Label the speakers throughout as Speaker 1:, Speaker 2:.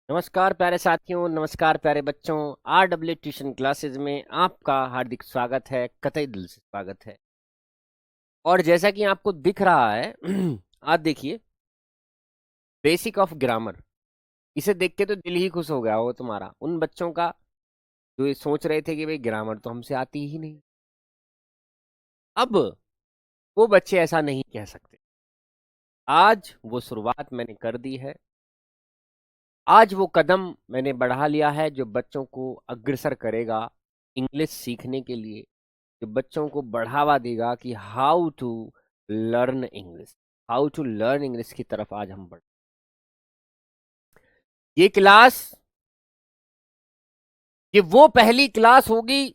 Speaker 1: नमस्कार प्यारे साथियों, नमस्कार प्यारे बच्चों। RW ट्यूशन क्लासेस में आपका हार्दिक स्वागत है, कतई दिल से स्वागत है। और जैसा कि आपको दिख रहा है आज देखिए, बेसिक ऑफ ग्रामर, इसे देख के तो दिल ही खुश हो गया हो तुम्हारा, उन बच्चों का जो ये सोच रहे थे कि भाई ग्रामर तो हमसे आती ही नहीं। अब वो बच्चे ऐसा नहीं कह सकते। आज वो शुरुआत मैंने कर दी है, आज वो कदम मैंने बढ़ा लिया है जो बच्चों को अग्रसर करेगा इंग्लिश सीखने के लिए, जो बच्चों को बढ़ावा देगा कि how to learn English, how to learn English की तरफ आज हम बढ़। ये क्लास, ये वो पहली क्लास होगी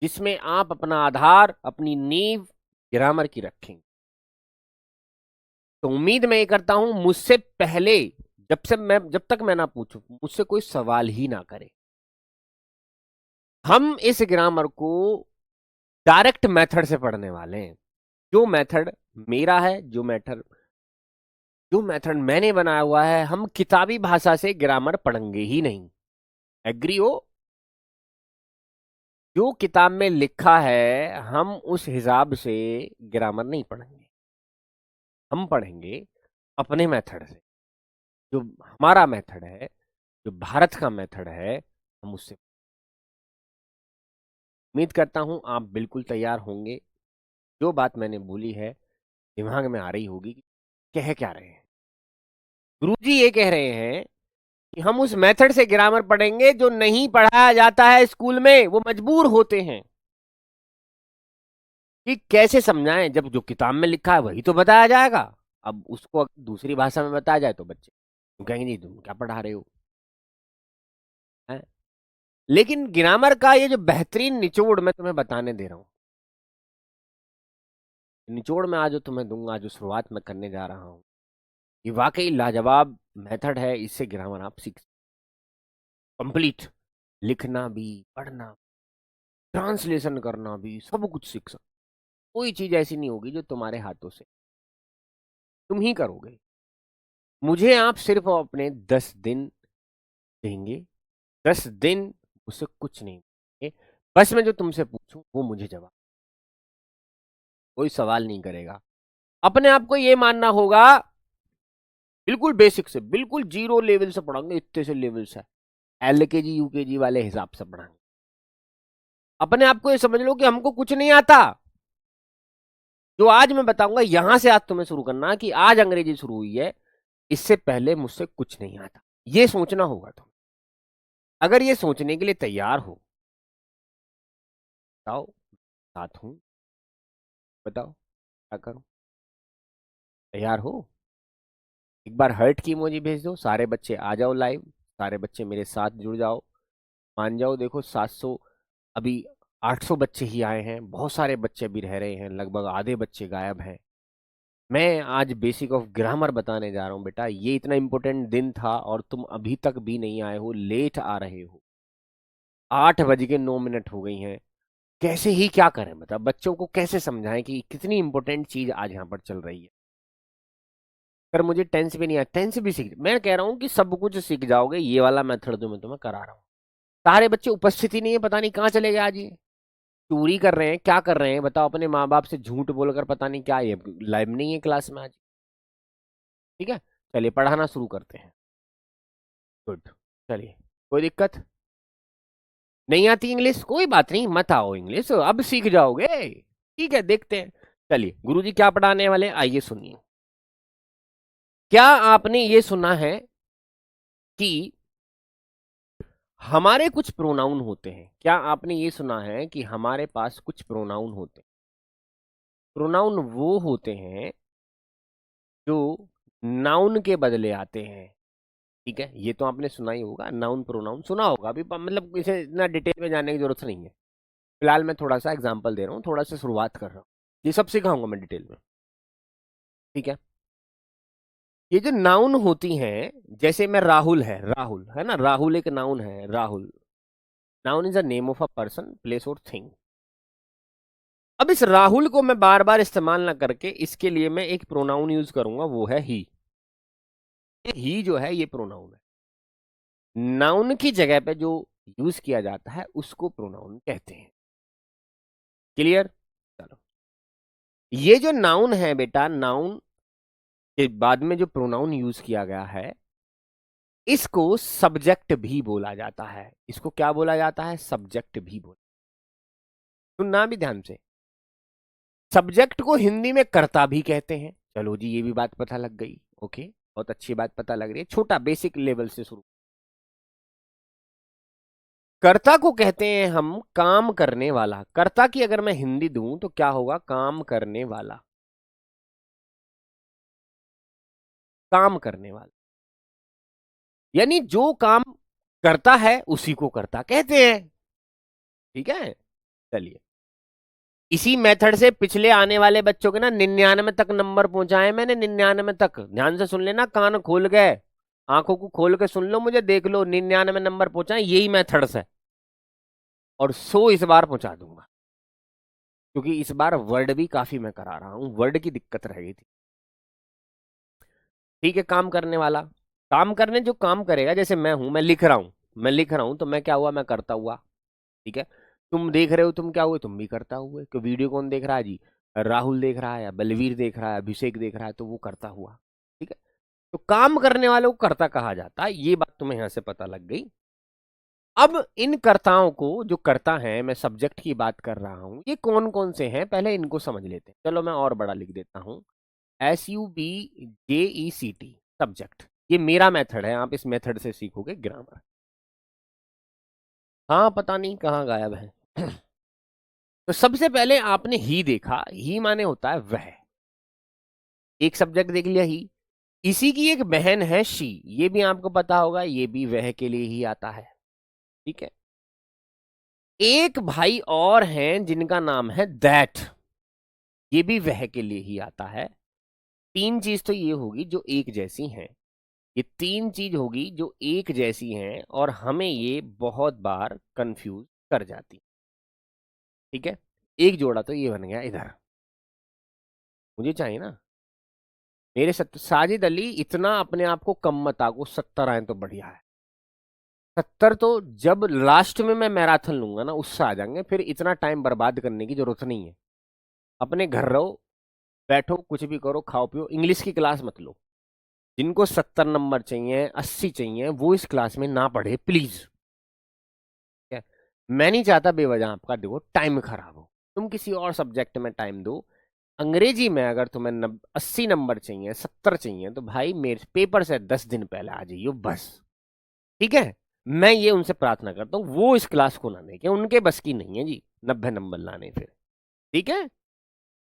Speaker 1: जिसमें आप अपना आधार, अपनी नींव ग्रामर की रखेंगे। तो उम्मीद मैं ये करता हूं मुझसे पहले, जब तक मैं ना पूछूं, मुझसे कोई सवाल ही ना करे। हम इस ग्रामर को डायरेक्ट मेथड से पढ़ने वाले हैं। जो मेथड मेरा है, जो मेथड मैंने बनाया हुआ है, हम किताबी भाषा से ग्रामर पढ़ेंगे ही नहीं। एग्री हो? जो किताब में लिखा है हम उस हिसाब से ग्रामर नहीं पढ़ेंगे। हम पढ़ेंगे अपने मेथड से, जो हमारा मेथड है, जो भारत का मेथड है, हम उससे। उम्मीद करता हूं आप बिल्कुल तैयार होंगे। जो बात मैंने बोली है दिमाग में आ रही होगी कि कह क्या रहे हैं। गुरुजी ये कह रहे हैं कि हम उस मेथड से ग्रामर पढ़ेंगे जो नहीं पढ़ाया जाता है स्कूल में। वो मजबूर होते हैं कि कैसे समझाएं, जब जो किताब में लिखा है वही तो बताया जाएगा। अब उसको अगर दूसरी भाषा में बताया जाए तो बच्चे तुम कहेंगे नहीं तुम क्या पढ़ा रहे हो, है? लेकिन ग्रामर का ये जो बेहतरीन निचोड़ मैं तुम्हें बताने दे रहा हूं, निचोड़ में आज जो तुम्हें दूंगा, जो शुरुआत मैं करने जा रहा हूं, ये वाकई लाजवाब मेथड है। इससे ग्रामर आप सीख कंप्लीट, लिखना भी, पढ़ना, ट्रांसलेशन करना भी, सब कुछ सीख सकते। कोई चीज ऐसी नहीं होगी जो तुम्हारे हाथों से तुम ही करोगे। मुझे आप सिर्फ अपने 10 दिन देंगे, 10 दिन, मुझसे कुछ नहीं मांगेंगे। बस मैं जो तुमसे पूछूं वो मुझे जवाब, कोई सवाल नहीं करेगा। अपने आप को ये मानना होगा, बिल्कुल बेसिक से, बिल्कुल जीरो लेवल से पढ़ाएंगे, इतने से लेवल से, LKG UKG वाले हिसाब से पढ़ाएंगे। अपने आप को ये समझ लो कि हमको कुछ नहीं आता। जो आज मैं बताऊंगा यहां से आज तुम्हें शुरू करना कि आज अंग्रेजी शुरू हुई है, इससे पहले मुझसे कुछ नहीं आता, ये सोचना होगा तुम। अगर ये सोचने के लिए तैयार हो, बताओ, साथ हूं, बताओ क्या करूं? तैयार हो? एक बार हर्ट की इमोजी भेज दो, सारे बच्चे आ जाओ लाइव, सारे बच्चे मेरे साथ जुड़ जाओ, मान जाओ। देखो 700, अभी 800 बच्चे ही आए हैं, बहुत सारे बच्चे अभी रह रहे हैं, लगभग आधे बच्चे गायब हैं। मैं आज बेसिक ऑफ ग्रामर बताने जा रहा हूं बेटा। ये इतना इंपॉर्टेंट दिन था और तुम अभी तक भी नहीं आए हो, लेट आ रहे हो। 8 बज के 9 मिनट हो गई हैं। कैसे ही क्या करें, मतलब बच्चों को कैसे समझाएं कि कितनी इंपॉर्टेंट चीज आज यहाँ पर चल रही है। पर मुझे टेंस भी नहीं आया, टेंस भी सीख, मैं कह रहा हूँ कि सब कुछ सीख जाओगे, ये वाला मेथड जो मैं तुम्हें करा रहा हूँ। सारे बच्चे उपस्थित ही नहीं है, पता नहीं कहाँ चले गए आज ये। चोरी कर रहे हैं, क्या कर रहे हैं बताओ? अपने माँ बाप से झूठ बोलकर पता नहीं क्या, ये लाइव नहीं है क्लास में आज। ठीक है, चलिए पढ़ाना शुरू करते हैं। गुड, चलिए। कोई दिक्कत नहीं आती इंग्लिश? कोई बात नहीं, मत आओ, इंग्लिश अब सीख जाओगे। ठीक है, देखते हैं। चलिए गुरुजी क्या पढ़ाने वाले, आइए सुनिए। क्या आपने ये सुना है कि हमारे कुछ प्रोनाउन होते हैं? क्या आपने ये सुना है कि हमारे पास कुछ प्रोनाउन होते हैं? प्रोनाउन वो होते हैं जो नाउन के बदले आते हैं। ठीक है, ये तो आपने सुना ही होगा, नाउन प्रोनाउन सुना होगा। अभी मतलब इसे इतना डिटेल में जानने की जरूरत नहीं है। फिलहाल मैं थोड़ा सा एग्जांपल दे रहा हूँ, थोड़ा सा शुरुआत कर रहा हूँ, ये सब सिखाऊंगा मैं डिटेल में। ठीक है, ये जो नाउन होती हैं, जैसे मैं राहुल है, राहुल है ना, राहुल एक नाउन है, Rahul. Noun is a name of a person, place और थिंग। अब इस राहुल को मैं बार बार इस्तेमाल ना करके इसके लिए मैं एक प्रोनाउन यूज करूंगा, वो है ही। ये ही जो है ये प्रोनाउन है। नाउन की जगह पे जो यूज किया जाता है उसको प्रोनाउन कहते हैं। क्लियर? चलो, ये जो नाउन है बेटा, नाउन के बाद में जो प्रोनाउन यूज किया गया है इसको सब्जेक्ट भी बोला जाता है। इसको क्या बोला जाता है? सब्जेक्ट भी बोला। सुनना भी ध्यान से, सब्जेक्ट को हिंदी में कर्ता भी कहते हैं। चलो जी, ये भी बात पता लग गई। ओके, बहुत अच्छी बात पता लग रही है। छोटा बेसिक लेवल से शुरू। कर्ता को कहते हैं हम काम करने वाला। कर्ता की अगर मैं हिंदी दूं तो क्या होगा? काम करने वाला। काम करने वाला यानी जो काम करता है उसी को कर्ता कहते हैं। ठीक है, चलिए, इसी मेथड से पिछले आने वाले बच्चों के ना 99 तक नंबर पहुंचाए मैंने। 99 तक ध्यान से सुन लेना, कान खोल गए, आंखों को खोल के सुन लो, मुझे देख लो। 99 नंबर पहुंचाए यही मेथड से, और 100 इस बार पहुंचा दूंगा, क्योंकि इस बार वर्ड भी काफी मैं करा रहा हूं, वर्ड की दिक्कत रह गई थी। ठीक है, काम करने वाला, काम करने जो काम करेगा, जैसे मैं हूं, मैं लिख रहा हूं, मैं लिख रहा हूं तो मैं क्या हुआ? मैं करता हुआ। ठीक है, तुम देख रहे हो, तुम क्या हुए? तुम भी करता हुए। कि वीडियो कौन देख रहा है जी? राहुल देख रहा है, या बलवीर देख रहा है, अभिषेक देख रहा है, तो वो करता हुआ। ठीक है, तो काम करने वालों को कर्ता कहा जाता है। ये बात तुम्हें यहां से पता लग गई। अब इन कर्ताओं को, जो कर्ता हैं, मैं सब्जेक्ट की बात कर रहा हूं, ये कौन कौन से हैं पहले इनको समझ लेते हैं। चलो मैं और बड़ा लिख देता हूं, SUBJECT, सब्जेक्ट। ये मेरा मेथड है, आप इस मेथड से सीखोगे ग्रामर। हाँ, पता नहीं कहाँ गायब है। तो सबसे पहले आपने ही देखा, ही माने होता है वह। एक सब्जेक्ट देख लिया ही। इसी की एक बहन है शी, ये भी आपको पता होगा, ये भी वह के लिए ही आता है। ठीक है, एक भाई और हैं जिनका नाम है दैट, ये भी वह के लिए ही आता है। तीन चीज तो ये होगी जो एक जैसी हैं, ये तीन चीज होगी जो एक जैसी हैं, और हमें ये बहुत बार कंफ्यूज कर जाती। ठीक है, एक जोड़ा तो ये बन गया इधर, मुझे चाहिए ना। मेरे साजिद अली, इतना अपने आप को कम मत आको, 70 आए तो बढ़िया है। 70 तो जब लास्ट में मैं मैराथन लूंगा ना उससे आ जाएंगे, फिर इतना टाइम बर्बाद करने की जरूरत नहीं है। अपने घर रहो, बैठो, कुछ भी करो, खाओ पियो, इंग्लिश की क्लास मत लो। जिनको 70 नंबर चाहिए, 80 चाहिए, वो इस क्लास में ना पढ़े प्लीज। क्या, मैं नहीं चाहता बेवजह आपका देखो टाइम खराब हो। तुम किसी और सब्जेक्ट में टाइम दो। अंग्रेजी में अगर तुम्हें 80 नंबर चाहिए, 70 चाहिए, तो भाई मेरे पेपर से 10 दिन पहले आ जाइयो बस। ठीक है, मैं ये उनसे प्रार्थना करता हूँ, वो इस क्लास को ना देखें, उनके बस की नहीं है जी 90 नंबर लाने फिर। ठीक है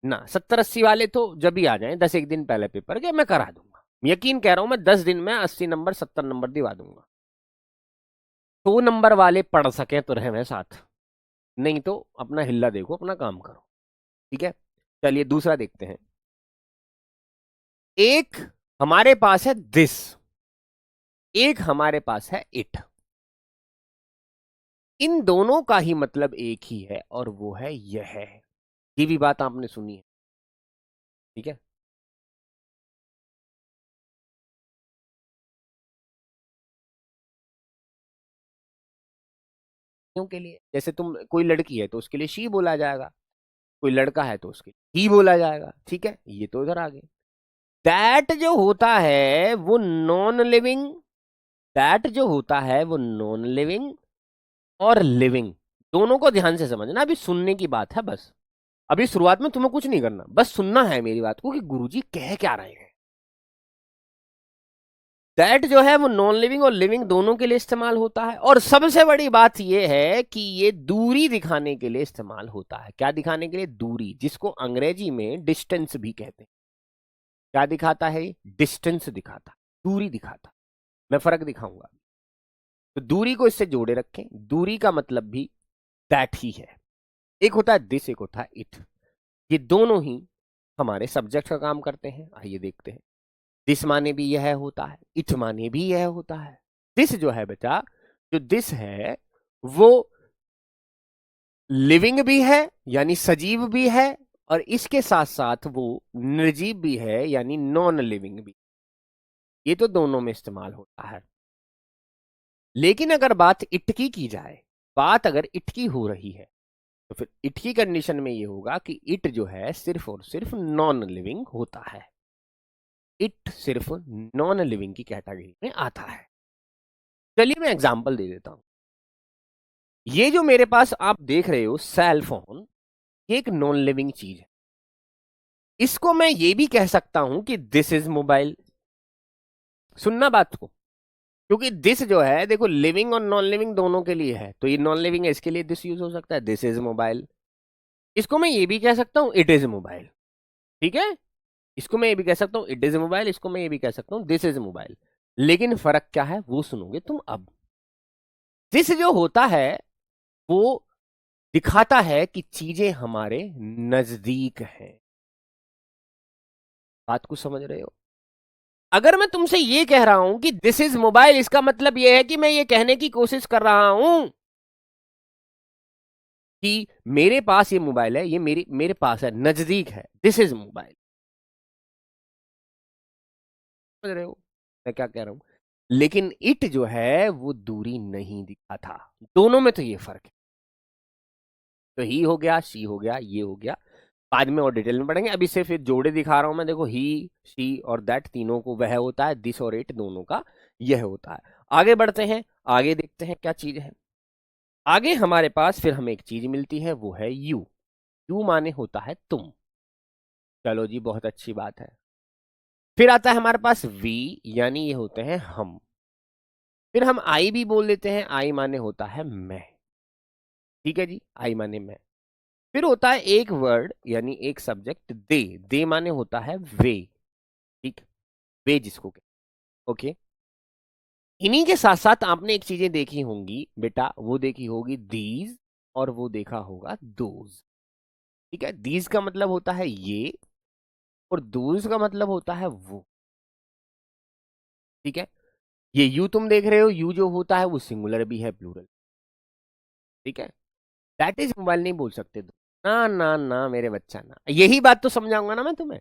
Speaker 1: ना, 70-80 वाले तो जब भी आ जाएं, 10 एक दिन पहले पेपर के, मैं करा दूंगा। यकीन कह रहा हूं, मैं 10 दिन में 80 नंबर 70 नंबर दिवा दूंगा। 100 नंबर वाले पढ़ सके तो रहे साथ, नहीं तो अपना हिल्ला देखो, अपना काम करो। ठीक है, चलिए दूसरा देखते हैं। एक हमारे पास है दिस, एक हमारे पास है इट। इन दोनों का ही मतलब एक ही है, और वो है यह है। ये भी बात आपने सुनी है। ठीक है, क्यों के लिए? जैसे तुम, कोई लड़की है तो उसके लिए शी बोला जाएगा, कोई लड़का है तो उसके लिए ही बोला जाएगा। ठीक है, ये तो इधर आ गए। दैट जो होता है वो नॉन लिविंग, दैट जो होता है वो नॉन लिविंग और लिविंग, दोनों को ध्यान से समझना। अभी सुनने की बात है बस, अभी शुरुआत में तुम्हें कुछ नहीं करना, बस सुनना है मेरी बात को कि गुरुजी कह क्या रहे हैं। दैट जो है वो नॉन लिविंग और लिविंग दोनों के लिए इस्तेमाल होता है, और सबसे बड़ी बात यह है कि ये दूरी दिखाने के लिए इस्तेमाल होता है। क्या दिखाने के लिए? दूरी, जिसको अंग्रेजी में डिस्टेंस भी कहते हैं। क्या दिखाता है? डिस्टेंस दिखाता, दूरी दिखाता। मैं फर्क दिखाऊंगा। तो दूरी को इससे जोड़े रखें, दूरी का मतलब भी दैट ही है। एक होता है दिस, एक होता है इट। ये दोनों ही हमारे सब्जेक्ट का काम करते हैं। आइए देखते हैं। दिस माने भी यह होता है, इट माने भी यह होता है। दिस जो है बेटा, जो दिस है वो लिविंग भी है, यानी सजीव भी है, और इसके साथ साथ वो निर्जीव भी है, यानी नॉन लिविंग भी। ये तो दोनों में इस्तेमाल होता है। लेकिन अगर बात इट की जाए, बात अगर इट की हो रही है, तो फिर इट की कंडीशन में ये होगा कि इट जो है सिर्फ और सिर्फ नॉन लिविंग होता है। इट सिर्फ नॉन लिविंग की कैटेगरी में आता है। चलिए मैं एग्जांपल दे देता हूं। ये जो मेरे पास आप देख रहे हो सेल फोन, ये एक नॉन लिविंग चीज है। इसको मैं ये भी कह सकता हूं कि दिस इज मोबाइल। सुनना बात को, क्योंकि दिस जो है देखो लिविंग और नॉन लिविंग दोनों के लिए है, तो ये नॉन लिविंग है, इसके लिए दिस यूज हो सकता है, दिस इज मोबाइल। इसको मैं ये भी कह सकता हूं इट इज मोबाइल। ठीक है, इसको मैं ये भी कह सकता हूं इट इज मोबाइल, इसको मैं ये भी कह सकता हूं दिस इज मोबाइल। लेकिन फर्क क्या है वो सुनोगे तुम अब। दिस जो होता है वो दिखाता है कि चीजें हमारे नजदीक हैं। बात को समझ रहे हो? अगर मैं तुमसे ये कह रहा हूं कि दिस इज मोबाइल, इसका मतलब यह है कि मैं ये कहने की कोशिश कर रहा हूं कि मेरे पास ये मोबाइल है, ये मेरे मेरे पास है, नजदीक है, दिस इज मोबाइल। समझ रहे हो मैं क्या कह रहा हूं? लेकिन इट जो है वो दूरी नहीं दिखाता। दोनों में तो ये फर्क है। तो ही हो गया, शी हो गया, ये हो गया, बाद में और डिटेल में पढ़ेंगे। अभी सिर्फ जोड़े दिखा रहा हूं मैं। देखो ही, शी और दैट तीनों को वह होता है, दिस और इट दोनों का यह होता है। आगे बढ़ते हैं, आगे देखते हैं क्या चीज है। आगे हमारे पास फिर हमें एक चीज मिलती है, वो है यू। यू माने होता है तुम। चलो जी, बहुत अच्छी बात है। फिर आता है हमारे पास वी, यानी ये होते हैं हम। फिर हम आई भी बोल देते हैं, आई माने होता है मैं। ठीक है जी, आई माने मैं। फिर होता है एक वर्ड यानी एक सब्जेक्ट दे। दे माने होता है वे। ठीक, वे जिसको कहते हैं। ओके, इन्हीं के साथ साथ आपने एक चीजें देखी होंगी बेटा, वो देखी होगी दीज, और वो देखा होगा दोज। ठीक है, दीज का मतलब होता है ये, और दोज का मतलब होता है वो। ठीक है, ये यू तुम देख रहे हो, यू जो होता है वो सिंगुलर भी है, प्लूरल। ठीक है, दैट इज मोबाइल नहीं बोल सकते तुम। ना ना ना मेरे बच्चा ना, यही बात तो समझाऊंगा ना मैं तुम्हें।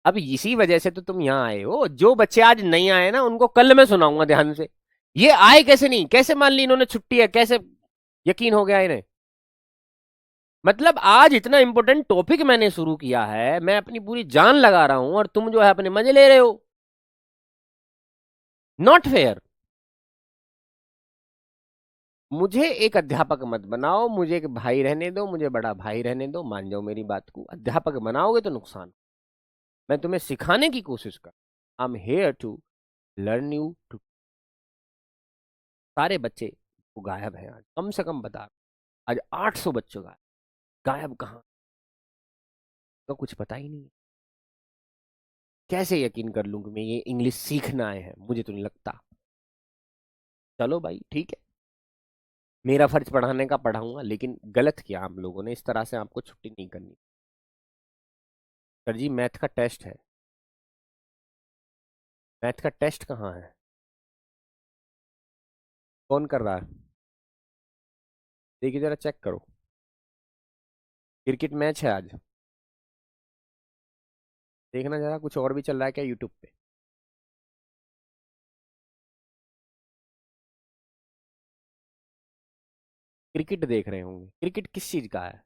Speaker 1: अब इसी वजह से तो तुम यहाँ आए हो। जो बच्चे आज नहीं आए ना उनको कल मैं सुनाऊंगा ध्यान से। ये आए कैसे नहीं, कैसे मान ली इन्होंने छुट्टी है, कैसे यकीन हो गया इन्हें? मतलब आज इतना इंपॉर्टेंट टॉपिक मैंने शुरू किया है, मैं अपनी पूरी जान लगा रहा हूं, और तुम जो है अपने मजे ले रहे हो। Not fair. मुझे एक अध्यापक मत बनाओ, मुझे एक भाई रहने दो, मुझे बड़ा भाई रहने दो, मान जाओ मेरी बात को। अध्यापक बनाओगे तो नुकसान। मैं तुम्हें सिखाने की कोशिश कर, I am here to learn you too. सारे बच्चे वो गायब हैं आज, कम से कम बता, आज 800 बच्चों गायब। गायब कहाँ? तो कुछ पता ही नहीं। कैसे यकीन कर लूं कि मैं ये इंग्लिश सीखना आए हैं? मुझे तो नहीं लगता। चलो भाई ठीक है, मेरा फर्ज पढ़ाने का, पढ़ाऊंगा, लेकिन गलत किया आप लोगों ने, इस तरह से आपको छुट्टी नहीं करनी। सर जी मैथ का टेस्ट है। मैथ का टेस्ट कहाँ है? कौन कर रहा है? देखिए जरा चेक करो। क्रिकेट मैच है आज, देखना जरा। कुछ और भी चल रहा है क्या यूट्यूब पे? क्रिकेट देख रहे होंगे। क्रिकेट किस चीज का है?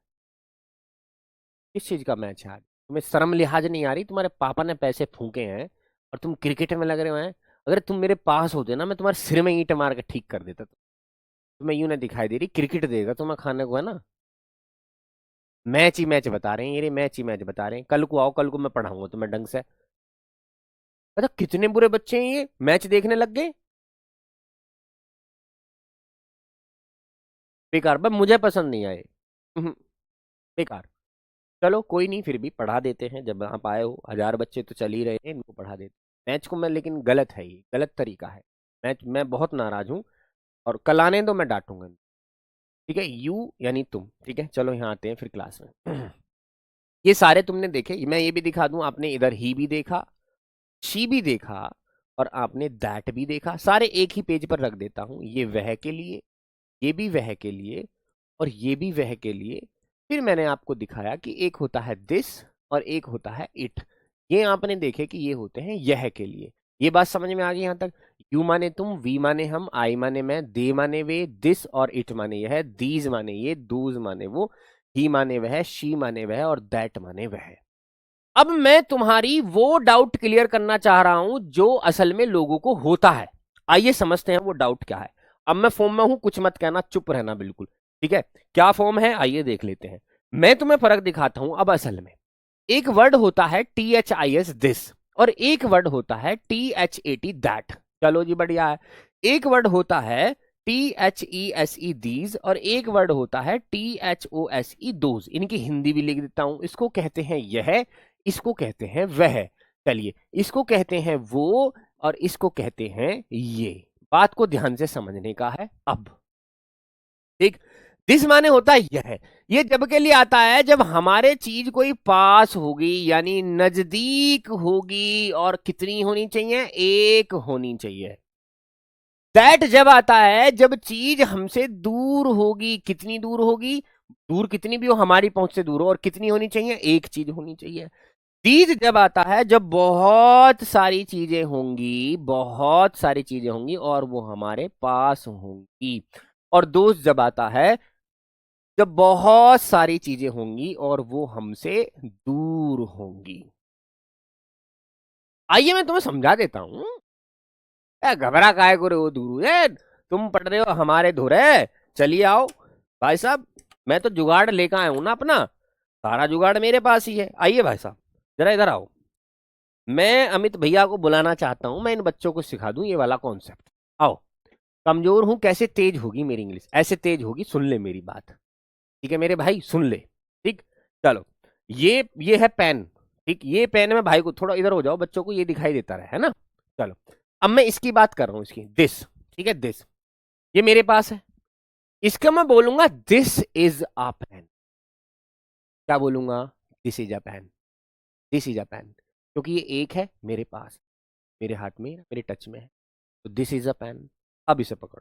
Speaker 1: किस चीज का मैच है आज? तुम्हें शर्म लिहाज नहीं आ रही? तुम्हारे पापा ने पैसे फूके हैं और तुम क्रिकेट में लग रहे हो हैं। अगर तुम मेरे पास होते ना, मैं तुम्हारे सिर में ईंट मार के ठीक कर देता। तुम्हें यूं ना दिखाई दे रही, क्रिकेट देगा तुम्हें खाने को, है ना? मैच ही मैच बता रहे हैं, ये मैच ही मैच बता रहे हैं। कल को आओ, कल को मैं पढ़ाऊंगा तुम्हें ढंग से। अच्छा कितने बुरे बच्चे हैं, ये मैच देखने लग गए। बेकार, बस मुझे पसंद नहीं आए। हम्म, बेकार। चलो कोई नहीं, फिर भी पढ़ा देते हैं। जब आप आए हो, 1000 बच्चे तो चल ही रहे हैं, इनको पढ़ा देते हैं। मैच को मैं, लेकिन गलत है, ये गलत तरीका है। मैच, मैं बहुत नाराज हूँ, और कल आने दो, मैं डांटूंगा। ठीक है, यू यानी तुम। ठीक है, चलो यहाँ आते हैं फिर क्लास में। ये सारे तुमने देखे, मैं ये भी दिखा दूं, आपने इधर ही भी देखा, शी भी देखा, और आपने दैट भी देखा। सारे एक ही पेज पर रख देता हूं। ये वह के लिए, ये भी वह के लिए, और ये भी वह के लिए। फिर मैंने आपको दिखाया कि एक होता है दिस और एक होता है इट। ये आपने देखे कि ये होते हैं यह के लिए। ये बात समझ में आ गई यहां तक? यू माने तुम, वी माने हम, आई माने मैं, दे माने वे, दिस और इट माने यह, दीज माने ये, दूज माने वो, ही माने वह, शी माने वह और दैट माने वह। अब मैं तुम्हारी वो डाउट क्लियर करना चाह रहा हूं जो असल में लोगों को होता है। आइए समझते हैं वो डाउट क्या है। अब मैं फॉर्म में हूं, कुछ मत कहना, चुप रहना बिल्कुल, ठीक है? क्या फॉर्म है आइए देख लेते हैं। मैं तुम्हें फर्क दिखाता हूं। अब असल में एक वर्ड होता है THIS दिस, और एक वर्ड होता है THAT दैट। चलो जी बढ़िया है। एक वर्ड होता है THESE दीज, और एक वर्ड होता है THOSE दोज। इनकी हिंदी भी लिख देता हूं। इसको कहते हैं यह, इसको कहते हैं वह। चलिए, इसको कहते हैं वो और इसको कहते हैं ये। बात को ध्यान से समझने का है। अब ठीक, दिस माने होता है यह। ये जब के लिए आता है जब हमारे चीज कोई पास होगी, यानी नजदीक होगी, और कितनी होनी चाहिए? एक होनी चाहिए। दैट जब आता है जब चीज हमसे दूर होगी। कितनी दूर होगी? दूर कितनी भी हो, हमारी पहुंच से दूर हो, और कितनी होनी चाहिए? एक चीज होनी चाहिए। दीज जब आता है जब बहुत सारी चीजें होंगी, बहुत सारी चीजें होंगी और वो हमारे पास होंगी। और दोस्त जब आता है जब बहुत सारी चीजें होंगी और वो हमसे दूर होंगी। आइए मैं तुम्हें समझा देता हूं। घबरा काहे को रहे हो? दूर तुम पढ़ रहे हो हमारे धुरे। चलिए आओ भाई साहब, मैं तो जुगाड़ लेकर आया हूं ना अपना। सारा जुगाड़ मेरे पास ही है। आइए भाई साहब, जरा इधर आओ। मैं अमित भैया को बुलाना चाहता हूं, मैं इन बच्चों को सिखा दूं ये वाला कॉन्सेप्ट। आओ। कमजोर हूं, कैसे तेज होगी मेरी इंग्लिश? ऐसे तेज होगी, सुन ले मेरी बात। ठीक है मेरे भाई, सुन ले। ठीक, चलो। ये है पेन। ठीक, ये पेन में भाई को, थोड़ा इधर हो जाओ, बच्चों को ये दिखाई देता रहे, है ना? चलो, अब मैं इसकी बात कर रहा हूं, इसकी दिस। ठीक है, दिस ये मेरे पास है। इसका मैं बोलूंगा दिस इज अ पेन। क्या बोलूंगा? This is a pen. This is a pen, क्योंकि ये एक है मेरे पास, मेरे हाथ में, मेरे टच में है। तो दिस इज अ पेन। अब इसे पकड़ो,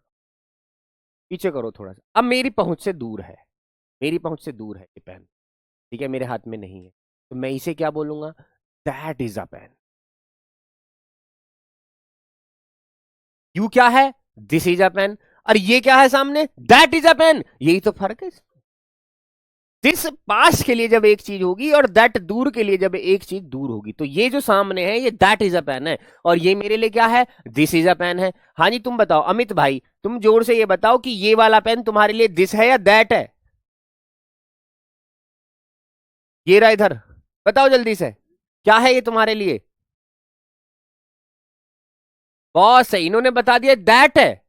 Speaker 1: पीछे करो थोड़ा सा। अब मेरी पहुंच से दूर है, मेरी पहुंच से दूर है ये पेन। ठीक है, मेरे हाथ में नहीं है, तो मैं इसे क्या बोलूंगा? That is a pen. You क्या है? This is a pen. और ये क्या है सामने? That is a pen. यही तो फर्क है। दिस पास के लिए जब एक चीज होगी और दैट दूर के लिए जब एक चीज दूर होगी, तो ये जो सामने है ये दैट इज अ पेन है, और ये मेरे लिए क्या है? दिस इज अ पेन है। हाँ जी, तुम बताओ अमित भाई, तुम जोर से ये बताओ कि ये वाला पेन तुम्हारे लिए दिस है या दैट है? ये रहा इधर, बताओ जल्दी से, क्या है ये तुम्हारे लिए? बहुत सही, इन्होंने बता दिया दैट है।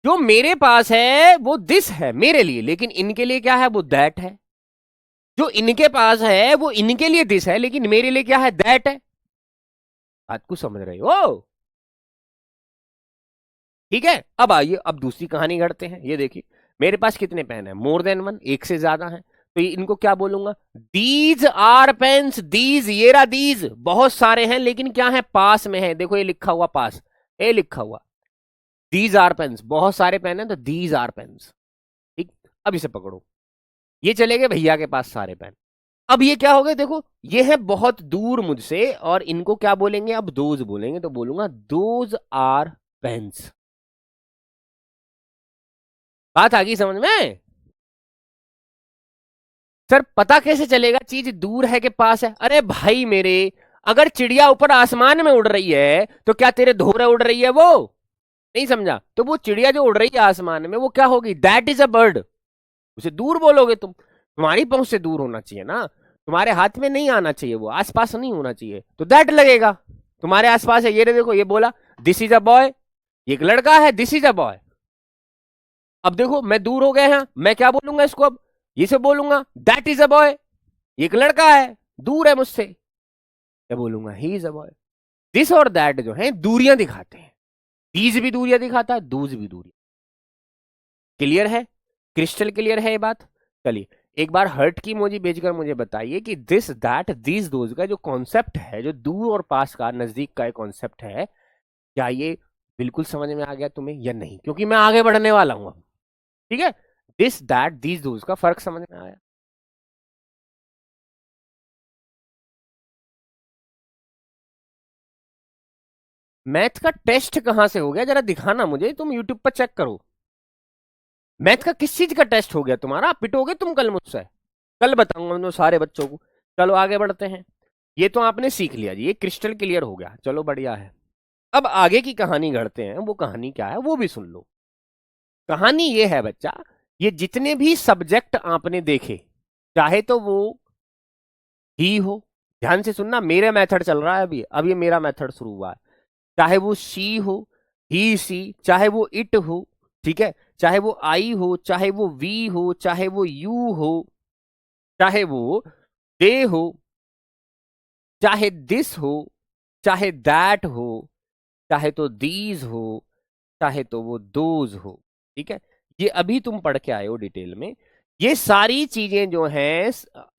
Speaker 1: जो मेरे पास है वो दिस है मेरे लिए, लेकिन इनके लिए क्या है? वो दैट है। जो इनके पास है वो इनके लिए दिस है, लेकिन मेरे लिए क्या है? दैट है। बात को समझ रहे हो? ठीक है, अब आइए, अब दूसरी कहानी घड़ते हैं। ये देखिए, मेरे पास कितने पेन है? मोर देन वन, एक से ज्यादा है। तो इनको क्या बोलूंगा? These are pens. दीज, ये रहा दीज, बहुत सारे हैं लेकिन क्या है? पास में है। देखो ये लिखा हुआ पास, ये लिखा हुआ दीज आर पेन्स। बहुत सारे पेन है तो दीज आर पेन्स। ठीक, अब इसे पकड़ो। ये चले गए भैया के पास सारे पेन। अब ये क्या हो गए? देखो, ये है बहुत दूर मुझसे, और इनको क्या बोलेंगे? अब दोज बोलेंगे, तो बोलूंगा दोज आर पेन्स। बात आ गई समझ में? सर पता कैसे चलेगा चीज दूर है कि पास है? अरे भाई मेरे, अगर चिड़िया ऊपर आसमान में उड़ रही है तो क्या तेरे धोरे उड़ रही है वो? नहीं समझा? तो वो चिड़िया जो उड़ रही है आसमान में वो क्या होगी? That is a bird. उसे दूर बोलोगे तुम, तुम्हारी पहुंच से दूर होना चाहिए ना, तुम्हारे हाथ में नहीं आना चाहिए, वो आसपास नहीं होना चाहिए, तो दैट लगेगा। तुम्हारे आसपास है, ये देखो, ये बोला दिस इज अ बॉय, एक लड़का है, दिस इज अ बॉय। अब देखो मैं दूर हो गए हैं, मैं क्या बोलूंगा इसको? अब ये से बोलूंगा दैट इज अ बॉय, एक लड़का है, दूर है मुझसे, क्या बोलूंगा? He is a boy. This और दैट जो है दूरियां दिखाते हैं। दीज भी दूरियां दिखाता है, दूज भी दूरियां। क्लियर है? क्रिस्टल क्लियर है ये बात? चलिए, एक बार हर्ट की इमोजी भेजकर मुझे बताइए कि दिस दैट दीज दोज का जो कॉन्सेप्ट है, जो दूर और पास का, नजदीक का कॉन्सेप्ट है, क्या ये बिल्कुल समझ में आ गया तुम्हें या नहीं? क्योंकि मैं आगे बढ़ने वाला हूं अब। ठीक है, दिस दैट दीज दोज का फर्क समझ में आया? मैथ का टेस्ट कहां से हो गया, जरा दिखाना मुझे, तुम यूट्यूब पर चेक करो। मैथ का किस चीज का टेस्ट हो गया तुम्हारा? पिटोगे तुम कल मुझसे, कल बताऊंगा मैं तो सारे बच्चों को। चलो आगे बढ़ते हैं। ये तो आपने सीख लिया जी, ये क्रिस्टल क्लियर हो गया, चलो बढ़िया है। अब आगे की कहानी गढ़ते हैं, वो कहानी क्या है वो भी सुन लो। कहानी ये है बच्चा, ये जितने भी सब्जेक्ट आपने देखे, चाहे तो वो ही हो, ध्यान से सुनना, मेरा मेथड चल रहा है अभी, अब ये मेरा मेथड शुरू हुआ है। चाहे वो शी हो, ही सी, चाहे वो इट हो, ठीक है, चाहे वो आई हो, चाहे वो वी हो, चाहे वो यू हो, चाहे वो दे हो, चाहे दिस हो, चाहे दैट हो, चाहे तो दीज हो, चाहे तो वो दोज हो, ठीक है। ये अभी तुम पढ़ के आए हो डिटेल में। ये सारी चीजें जो हैं,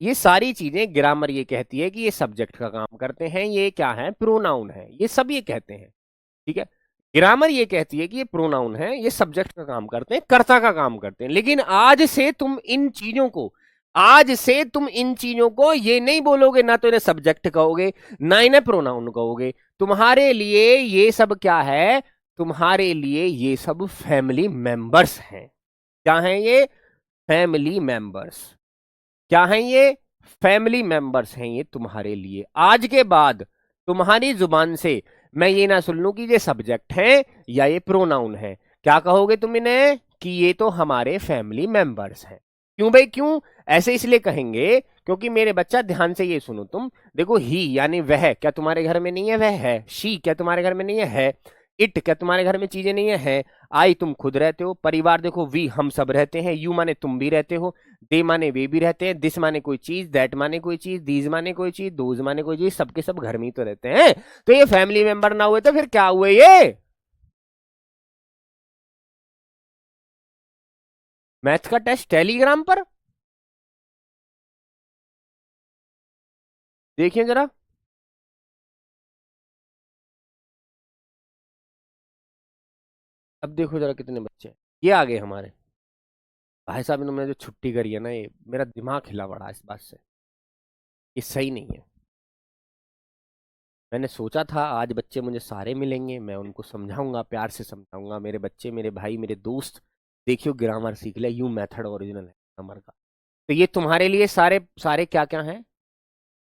Speaker 1: ये सारी चीजें ग्रामर ये कहती है कि ये सब्जेक्ट का काम करते हैं, ये क्या है, प्रोनाउन है, ये सब ये कहते हैं, ठीक है। ग्रामर ये कहती है कि ये प्रोनाउन है, ये सब्जेक्ट का काम करते हैं, कर्ता का काम करते हैं। लेकिन आज से तुम इन चीजों को ये नहीं बोलोगे, ना तो इन्हें सब्जेक्ट कहोगे, ना इन्हें प्रोनाउन कहोगे। तुम्हारे लिए ये सब क्या है? तुम्हारे लिए ये सब फैमिली मेंबर्स हैं। क्या हैं ये? Family members. क्या हैं ये? फैमिली मेंबर्स हैं ये तुम्हारे लिए। आज के बाद तुम्हारी जुबान से मैं ये ना सुन लूं कि ये सब्जेक्ट है या ये प्रोनाउन है। क्या कहोगे तुम इन्हें? कि ये तो हमारे फैमिली मेंबर्स हैं। क्यों भाई, क्यों ऐसे? इसलिए कहेंगे क्योंकि मेरे बच्चा ध्यान से ये सुनो तुम, देखो ही यानी वह, क्या तुम्हारे घर में नहीं है? वह है। शी क्या तुम्हारे घर में नहीं है? इट क्या तुम्हारे घर में चीजें नहीं है? आई तुम खुद रहते हो। परिवार देखो, वी हम सब रहते हैं। यू माने तुम भी रहते हो। दे माने वे भी रहते हैं। दिस माने कोई चीज, दैट माने कोई चीज, दीज माने कोई चीज, दोज माने कोई चीज, सबके सब घर में ही तो रहते हैं। तो ये फैमिली मेंबर ना हुए तो फिर क्या हुए ये? मैथ का टेस्ट टेलीग्राम पर देखिए जरा। अब देखो जरा कितने बच्चे हैं। ये आ गए हमारे भाई साहब, इन्होंने जो छुट्टी करी है ना, ये मेरा दिमाग हिला पड़ा इस बात से। ये सही नहीं है। मैंने सोचा था आज बच्चे मुझे सारे मिलेंगे, मैं उनको समझाऊंगा, प्यार से समझाऊंगा, मेरे बच्चे, मेरे भाई, मेरे दोस्त, देखियो ग्रामर सीख लिया, यू मेथड ओरिजिनल है ग्रामर का। तो ये तुम्हारे लिए सारे सारे क्या क्या हैं?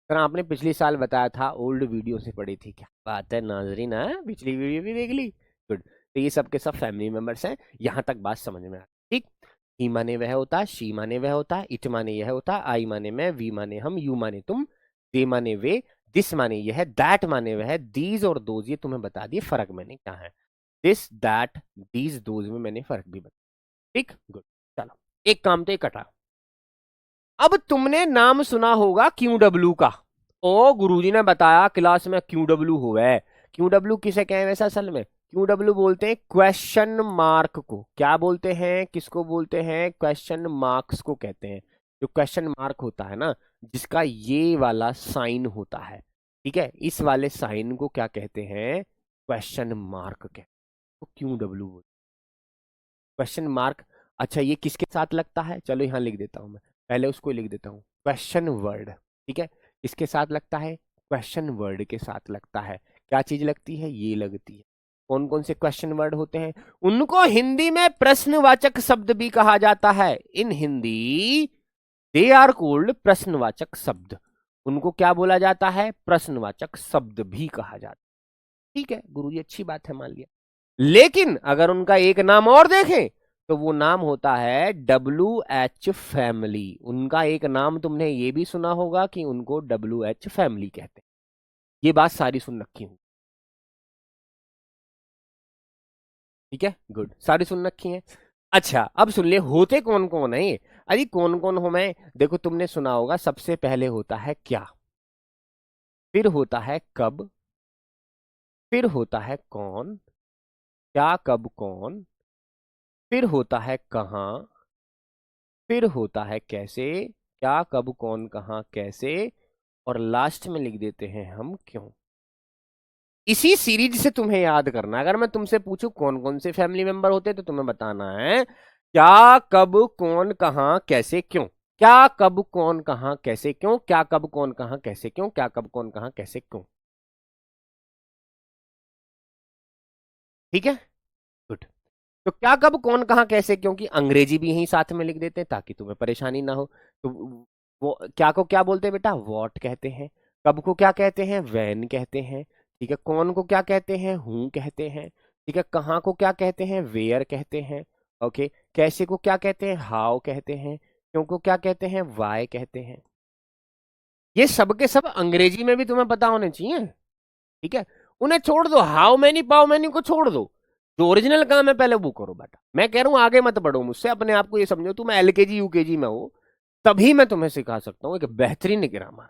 Speaker 1: सर आपने पिछली साल बताया था, ओल्ड वीडियो से पढ़ी थी, क्या बात है नाजरीन, हाँ पिछली वीडियो भी देख ली। गुड। तो ये सब के सब फैमिली मेंबर्स हैं, यहां तक बात समझ में आ ठीक। ही माने वह होता है, शी माने वह होता है, इट माने यह होता है, आई माने मैं, वी माने हम, यू माने तुम, दे माने वे, दिस माने यह, दैट माने वह, दीज और दोज ये तुम्हें बता दिए फर्क मैंने क्या है। दिस दैट दीज दोज में मैंने फर्क भी बता। ठीक, गुड। चलो, एक काम तो ये कटा। अब तुमने नाम सुना होगा क्यू डब्ल्यू का। ओ गुरुजी ने बताया क्लास में क्यू डब्ल्यू हुआ है। क्यू डब्ल्यू किसे कहें वैसे असल में? क्यू डब्ल्यू बोलते हैं क्वेश्चन मार्क को। क्या बोलते हैं? किसको बोलते हैं? क्वेश्चन मार्क्स को कहते हैं। जो क्वेश्चन मार्क होता है ना, जिसका ये वाला साइन होता है, ठीक है, इस वाले साइन को क्या कहते हैं? क्वेश्चन मार्क कहते हैं। तो क्यू डब्ल्यू बोलते क्वेश्चन मार्क। अच्छा ये किसके साथ लगता है? चलो यहाँ लिख देता हूं मैं, पहले उसको लिख देता हूँ, क्वेश्चन वर्ड, ठीक है। इसके साथ लगता है, क्वेश्चन वर्ड के साथ लगता है। क्या चीज लगती है? ये लगती है। कौन कौन से क्वेश्चन वर्ड होते हैं? उनको हिंदी में प्रश्नवाचक शब्द भी कहा जाता है। इन हिंदी दे आर कॉल्ड प्रश्नवाचक शब्द। उनको क्या बोला जाता है? प्रश्नवाचक शब्द भी कहा जाता है। ठीक है गुरुजी, अच्छी बात है, मान लिया। लेकिन अगर उनका एक नाम और देखें तो वो नाम होता है WH फैमिली। उनका एक नाम तुमने ये भी सुना होगा कि उनको WH फैमिली कहते हैं। ये बात सारी सुन रखी हूं, ठीक है, गुड, सारी सुन रखी है। अच्छा अब सुन ले, होते कौन कौन है ये? अरे कौन कौन हो मैं, देखो तुमने सुना होगा, सबसे पहले होता है क्या, फिर होता है कब, फिर होता है कौन, क्या कब कौन, फिर होता है कहाँ, फिर होता है कैसे, क्या कब कौन कहाँ कैसे, और लास्ट में लिख देते हैं हम क्यों। इसी सीरीज से तुम्हें याद करना है। अगर मैं तुमसे पूछूं कौन कौन से फैमिली मेंबर होते हैं, तो तुम्हें बताना है क्या कब कौन कहाँ कैसे क्यों। क्या कब कौन कहाँ कैसे क्यों, क्या कब कौन कहाँ कैसे क्यों, क्या कब कौन कहाँ कैसे क्यों। ठीक है, गुड। तो क्या, कब, कौन, कहाँ, कैसे, क्योंकि अंग्रेजी भी यहीं साथ में लिख देते हैं ताकि तुम्हें परेशानी ना हो। तो वो क्या को क्या बोलते हैं बेटा, वॉट कहते हैं। कब को क्या कहते हैं, वैन कहते हैं। ठीक है, कौन को क्या कहते हैं, हु कहते हैं। ठीक है, कहाँ को क्या कहते हैं, वेयर कहते हैं। ओके, कैसे को क्या कहते हैं, हाउ कहते हैं। क्यों को क्या कहते हैं, वाई कहते हैं। ये सब के सब अंग्रेजी में भी तुम्हें पता होने चाहिए। ठीक है, उन्हें छोड़ दो, हाउ मैनी पाव मैनी को छोड़ दो, जो ओरिजिनल काम है पहले वो करो बेटा। मैं कह रहा हूं आगे मत बढ़ो मुझसे, अपने आप को ये समझो तुम एलकेजी यूकेजी में हो, तभी मैं तुम्हें सिखा सकता हूं एक बेहतरीन ग्रामर,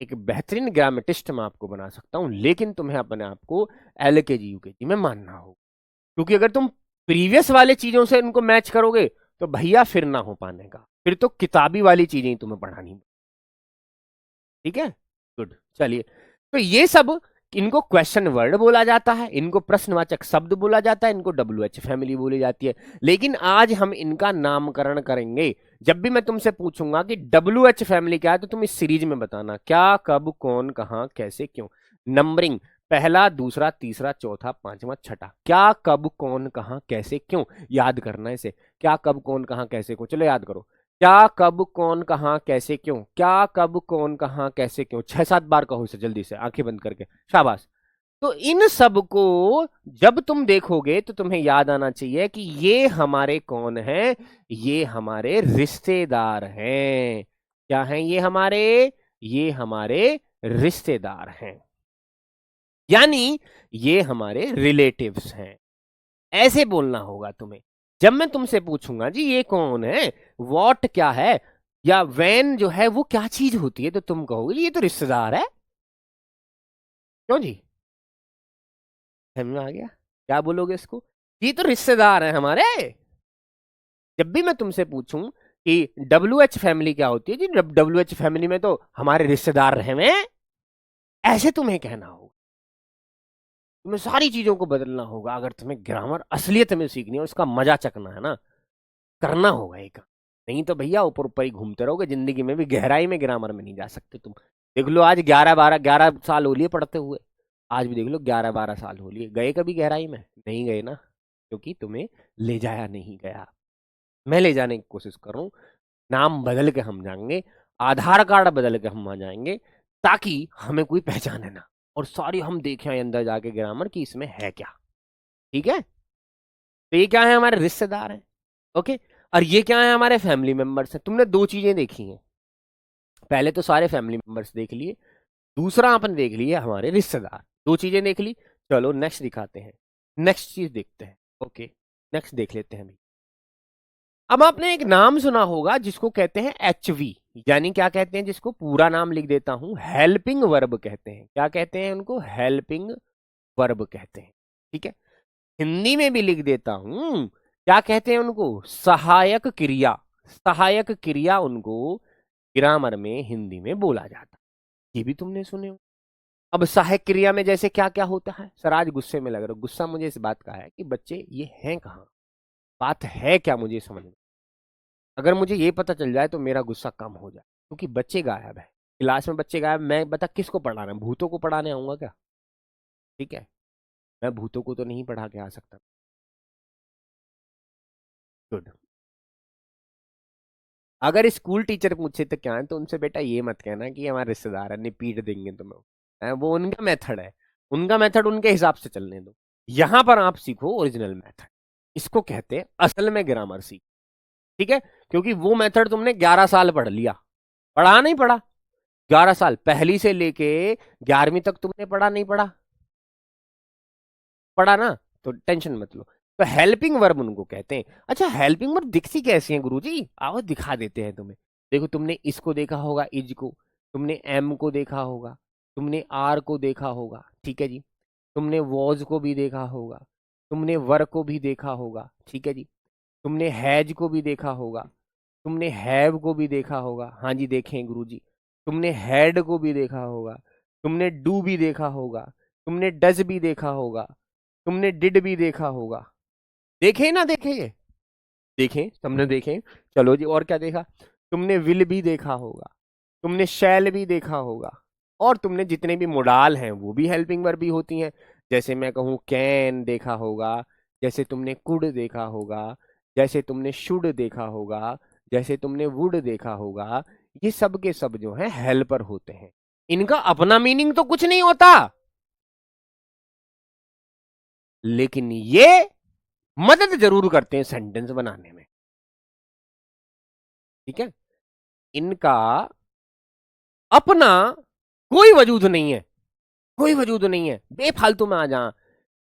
Speaker 1: एक बेहतरीन ग्रामेटिस्ट मैं आपको बना सकता हूं। लेकिन तुम्हें अपने आप को एलकेजी यूकेजी में मानना हो, क्योंकि अगर तुम प्रीवियस वाले चीजों से इनको मैच करोगे तो भैया फिर ना हो पाने का, फिर तो किताबी वाली चीजें ही तुम्हें पढ़ानी। ठीक है, गुड। चलिए, तो ये सब, इनको क्वेश्चन वर्ड बोला जाता है, इनको प्रश्नवाचक शब्द बोला जाता है, इनको WH फैमिली बोली जाती है। लेकिन आज हम इनका नामकरण करेंगे। जब भी मैं तुमसे पूछूंगा कि WH फैमिली क्या है, तो तुम इस सीरीज में बताना क्या, कब, कौन, कहां, कैसे, क्यों। नंबरिंग, पहला, दूसरा, तीसरा, चौथा, पांचवा, छठा। क्या, कब, कौन, कहां, कैसे, क्यों, याद करना है इसे। क्या, कब, कौन, कहां, कैसे, क्यों, चलो याद करो। क्या, कब, कौन, कहां, कैसे, क्यों। क्या, कब, कौन, कहां, कैसे, क्यों, 6-7 बार कहो इसे जल्दी से, आंखें बंद करके, शाबाश। तो इन सब को जब तुम देखोगे तो तुम्हें याद आना चाहिए कि ये हमारे कौन हैं, ये हमारे रिश्तेदार हैं। क्या हैं ये हमारे रिश्तेदार हैं, यानी ये हमारे रिलेटिव्स हैं। ऐसे बोलना होगा तुम्हें। जब मैं तुमसे पूछूंगा जी ये कौन है, वॉट क्या है, या वैन जो है वो क्या चीज होती है, तो तुम कहोगे जी ये तो रिश्तेदार है। क्यों जी, समझ में आ गया? क्या बोलोगे इसको, ये तो रिश्तेदार है हमारे। जब भी मैं तुमसे पूछूं कि WH फैमिली क्या होती है जी, WH फैमिली में तो हमारे रिश्तेदार रहे हैं, ऐसे तुम्हें कहना होगा। तुम्हें सारी चीजों को बदलना होगा अगर तुम्हें ग्रामर असलियत में सीखनी है और उसका मजा चखना है ना, करना होगा एक। नहीं तो भैया ऊपर ऊपर ही घूमते रहोगे, जिंदगी में भी गहराई में ग्रामर में नहीं जा सकते तुम। देख लो आज 11 साल हो लिए पढ़ते हुए, आज भी देख लो 11-12 साल हो लिए, गए कभी गहराई में नहीं गए ना, क्योंकि तुम्हें ले जाया नहीं गया। मैं ले जाने की कोशिश कर रहा हूं, नाम बदल के हम जाएंगे, आधार कार्ड बदल के हम वहां जाएंगे, ताकि हमें कोई पहचाने ना, और सारी हम देखें अंदर जाके ग्रामर की इसमें है क्या। ठीक है, तो ये क्या है, हमारे रिश्तेदार हैं। ओके, और ये क्या है, हमारे फैमिली मेंबर्स हैं। तुमने दो चीजें देखी हैं, पहले तो सारे फैमिली मेंबर्स देख लिए, दूसरा आपने देख लिया हमारे रिश्तेदार, दो चीजें देख ली। चलो नेक्स्ट दिखाते हैं, नेक्स्ट चीज देखते हैं। ओके, नेक्स्ट देख लेते हैं। अब आपने एक नाम सुना होगा जिसको कहते हैं HV, यानी क्या कहते हैं, जिसको पूरा नाम लिख देता हूं, हेल्पिंग वर्ब कहते हैं। क्या कहते हैं उनको, हेल्पिंग वर्ब कहते हैं। ठीक है, हिंदी में भी लिख देता हूं, क्या कहते हैं उनको, सहायक क्रिया। सहायक क्रिया उनको ग्रामर में हिंदी में बोला जाता है, ये भी तुमने सुने हो। अब सहायक क्रिया में जैसे क्या क्या होता है, सर आज गुस्से में लग रहा हूं, गुस्सा मुझे इस बात का है कि बच्चे ये हैं कहाँ, बात है क्या, मुझे समझ में। अगर मुझे ये पता चल जाए तो मेरा गुस्सा कम हो जाए, क्योंकि बच्चे गायब है, क्लास में बच्चे गायब, मैं बता किसको पढ़ाना है, भूतों को पढ़ाने आऊंगा क्या? ठीक है, मैं भूतों को तो नहीं पढ़ा के आ सकता। गुड। अगर स्कूल टीचर पूछे तो क्या है, तो उनसे बेटा ये मत कहना कि हमारे रिश्तेदार है, नहीं पीट देंगे तुम्हें, वो उनका मेथड है, उनका मेथड उनके हिसाब से चलने दो। यहां पर आप सीखो ओरिजिनल मेथड, इसको कहते हैं असल में ग्रामर सीख। ठीक है, क्योंकि वो मेथड तुमने 11 साल पढ़ लिया, पढ़ा नहीं पढ़ा, 11 साल पहली से लेके 11वीं तक तुमने पढ़ा नहीं पढ़ा, पढ़ा ना, तो टेंशन मत लो। तो हेल्पिंग वर्ब उनको कहते हैं। अच्छा, हेल्पिंग वर्ब दिखती कैसी है गुरुजी, आओ दिखा देते हैं तुम्हें। देखो, तुमने इसको देखा होगा, इज को, तुमने एम को देखा होगा, तुमने आर को देखा होगा, ठीक है जी, तुमने वॉज को भी देखा होगा, तुमने वर को भी देखा होगा, ठीक है जी, तुमने हैज को भी देखा होगा, तुमने हैव को भी देखा होगा, हाँ जी देखें गुरुजी, तुमने हैड को भी देखा होगा, तुमने डू भी देखा होगा, तुमने डज भी देखा होगा, तुमने डिड भी देखा होगा। देखे ना देखे ये, देखें तुमने, देखें। चलो जी, और क्या देखा, तुमने विल भी देखा होगा, तुमने शैल भी देखा होगा, और तुमने जितने भी मोडाल हैं वो भी हेल्पिंग वर्ब भी होती हैं। जैसे मैं कहूँ कैन देखा होगा, जैसे तुमने कुड देखा होगा, जैसे तुमने शुड देखा होगा, जैसे तुमने वुड देखा होगा, ये सब के सब जो है हेल्पर होते हैं। इनका अपना मीनिंग तो कुछ नहीं होता, लेकिन ये मदद जरूर करते हैं सेंटेंस बनाने में। ठीक है, इनका अपना कोई वजूद नहीं है, कोई वजूद नहीं है, बेफालतू में आ जा।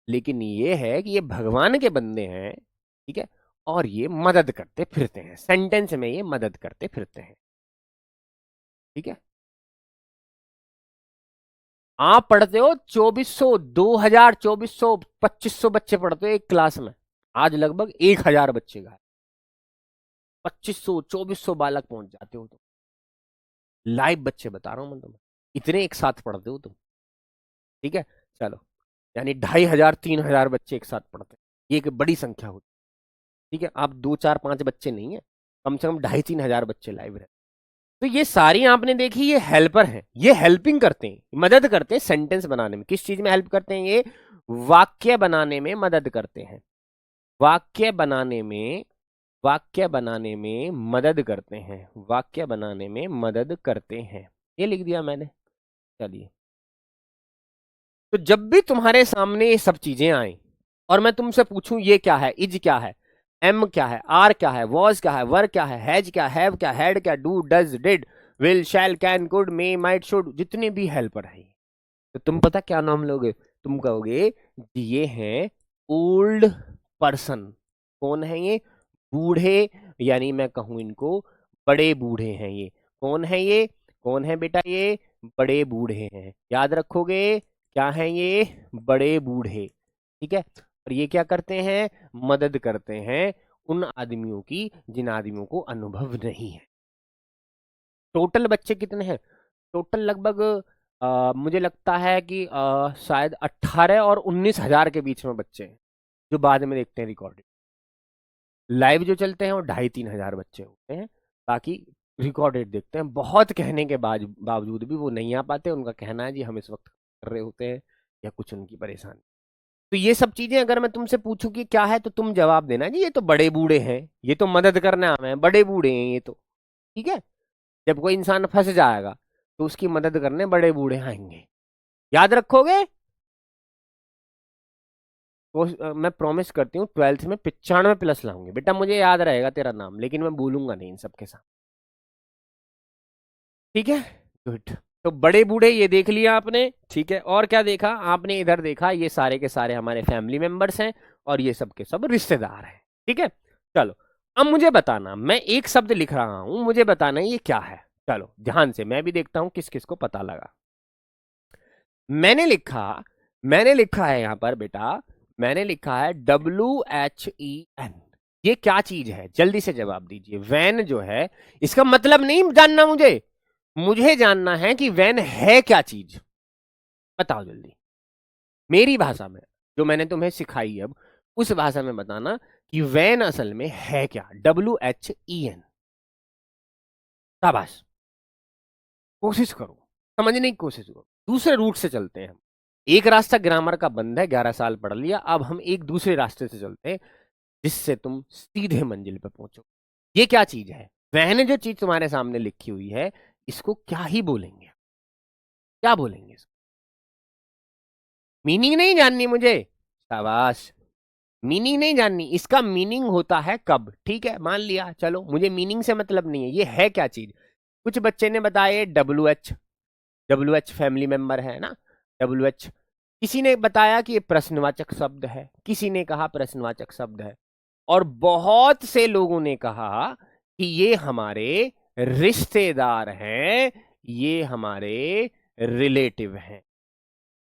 Speaker 1: लेकिन ये है कि ये भगवान के बंदे हैं, ठीक है, और ये मदद करते फिरते हैं, सेंटेंस में ये मदद करते फिरते हैं। ठीक है, आप पढ़ते हो 2400, 2000, 2400, 2500 बच्चे पढ़ते हो एक क्लास में। आज लगभग 1000 बच्चे का 2500, 2400 बालक पहुंच जाते हो तुम। लाइव बच्चे बता रहा हूं मैं तुम्हें, इतने एक साथ पढ़ते हो तुम। ठीक है, चलो, यानी 2500, 3000 बच्चे एक साथ पढ़ते हैं, ये एक बड़ी संख्या होती है। ठीक है, आप 2, 4, 5 बच्चे नहीं है, कम से कम 2500-3000 बच्चे लाइव रहते। तो ये सारी आपने देखी, ये हेल्पर हैं, ये हेल्पिंग करते हैं, मदद करते हैं सेंटेंस बनाने में। किस चीज में हेल्प करते हैं ये? वाक्य बनाने में मदद करते हैं, वाक्य बनाने में, वाक्य बनाने में मदद करते हैं, वाक्य बनाने में मदद करते हैं। ये लिख दिया मैंने। चलिए, तो जब भी तुम्हारे सामने ये सब चीजें आए और मैं तुमसे पूछूं ये क्या है, इज क्या है, एम क्या है, आर क्या है, वॉज क्या है, वर क्या है, हैज क्या, हैव क्या, हैड क्या, do, does, did, will, shall, can, could, may, might, should, जितने भी हेल्पर है, तो तुम पता क्या नाम लोगे? तुम कहोगे कि ये हैं ओल्ड पर्सन। कौन है ये? बूढ़े, यानी मैं कहूं इनको बड़े बूढ़े हैं ये। कौन है ये? कौन है बेटा ये? बड़े बूढ़े हैं, याद रखोगे। क्या है ये? बड़े बूढ़े। ठीक है, और ये क्या करते हैं? मदद करते हैं उन आदमियों की जिन आदमियों को अनुभव नहीं है। टोटल बच्चे कितने हैं? टोटल लगभग मुझे लगता है कि शायद 18 और 19 हजार के बीच में बच्चे हैं, जो बाद में देखते हैं रिकॉर्डिंग। लाइव जो चलते हैं वो 2,500-3 हजार बच्चे होते हैं, बाकी रिकॉर्डेड देखते हैं। बहुत कहने के बावजूद भी वो नहीं आ पाते, उनका कहना है जी हम इस वक्त कर रहे होते हैं, या कुछ उनकी परेशानी। तो ये सब चीजें अगर मैं तुमसे पूछूं कि क्या है, तो तुम जवाब देना जी ये तो बड़े बूढ़े हैं, ये तो मदद करने आए हैं, बड़े बूढ़े हैं ये तो। ठीक है, जब कोई इंसान फंस जाएगा तो उसकी मदद करने बड़े बूढ़े आएंगे, याद रखोगे। मैं प्रॉमिस करती हूँ 12th में 95+ लाऊंगी बेटा, मुझे याद रहेगा तेरा नाम, लेकिन मैं भूलूंगा नहीं इन सबके साथ। ठीक है, गुड। तो बड़े बूढ़े ये देख लिया आपने। ठीक है, और क्या देखा आपने? इधर देखा, ये सारे के सारे हमारे फैमिली मेंबर्स हैं, और ये सब के सब रिश्तेदार हैं। ठीक है, चलो, अब मुझे बताना, मैं एक शब्द लिख रहा हूं, मुझे बताना ये क्या है। चलो ध्यान से, मैं भी देखता हूं किस किस को पता लगा। मैंने लिखा, मैंने लिखा है यहां पर बेटा, मैंने लिखा है WHEN। ये क्या चीज है? जल्दी से जवाब दीजिए। वैन जो है, इसका मतलब नहीं जानना मुझे, मुझे जानना है कि वैन है क्या चीज। बताओ जल्दी, मेरी भाषा में, जो मैंने तुम्हें सिखाई अब, उस भाषा में बताना कि वैन असल में है क्या। WHEN। शाबाश, कोशिश करो, समझने की कोशिश करो। दूसरे रूट से चलते हैं हम। एक रास्ता ग्रामर का बंद है, 11 साल पढ़ लिया, अब हम एक दूसरे रास्ते से चलते हैं जिससे तुम सीधे मंजिल पे पहुंचो। ये क्या चीज है? वहन जो चीज तुम्हारे सामने लिखी हुई है, इसको क्या ही बोलेंगे? क्या बोलेंगे इसको? मीनिंग नहीं जाननी मुझे? शाबाश, मीनिंग नहीं जाननी। इसका मीनिंग होता है कब। ठीक है, मान लिया, चलो मुझे मीनिंग से मतलब नहीं है, ये है क्या चीज। कुछ बच्चे ने बताया WH, WH फैमिली मेंबर है ना, WH। किसी ने बताया कि ये प्रश्नवाचक शब्द है, किसी ने कहा प्रश्नवाचक शब्द है, और बहुत से लोगों ने कहा कि ये हमारे रिश्तेदार हैं, ये हमारे रिलेटिव हैं।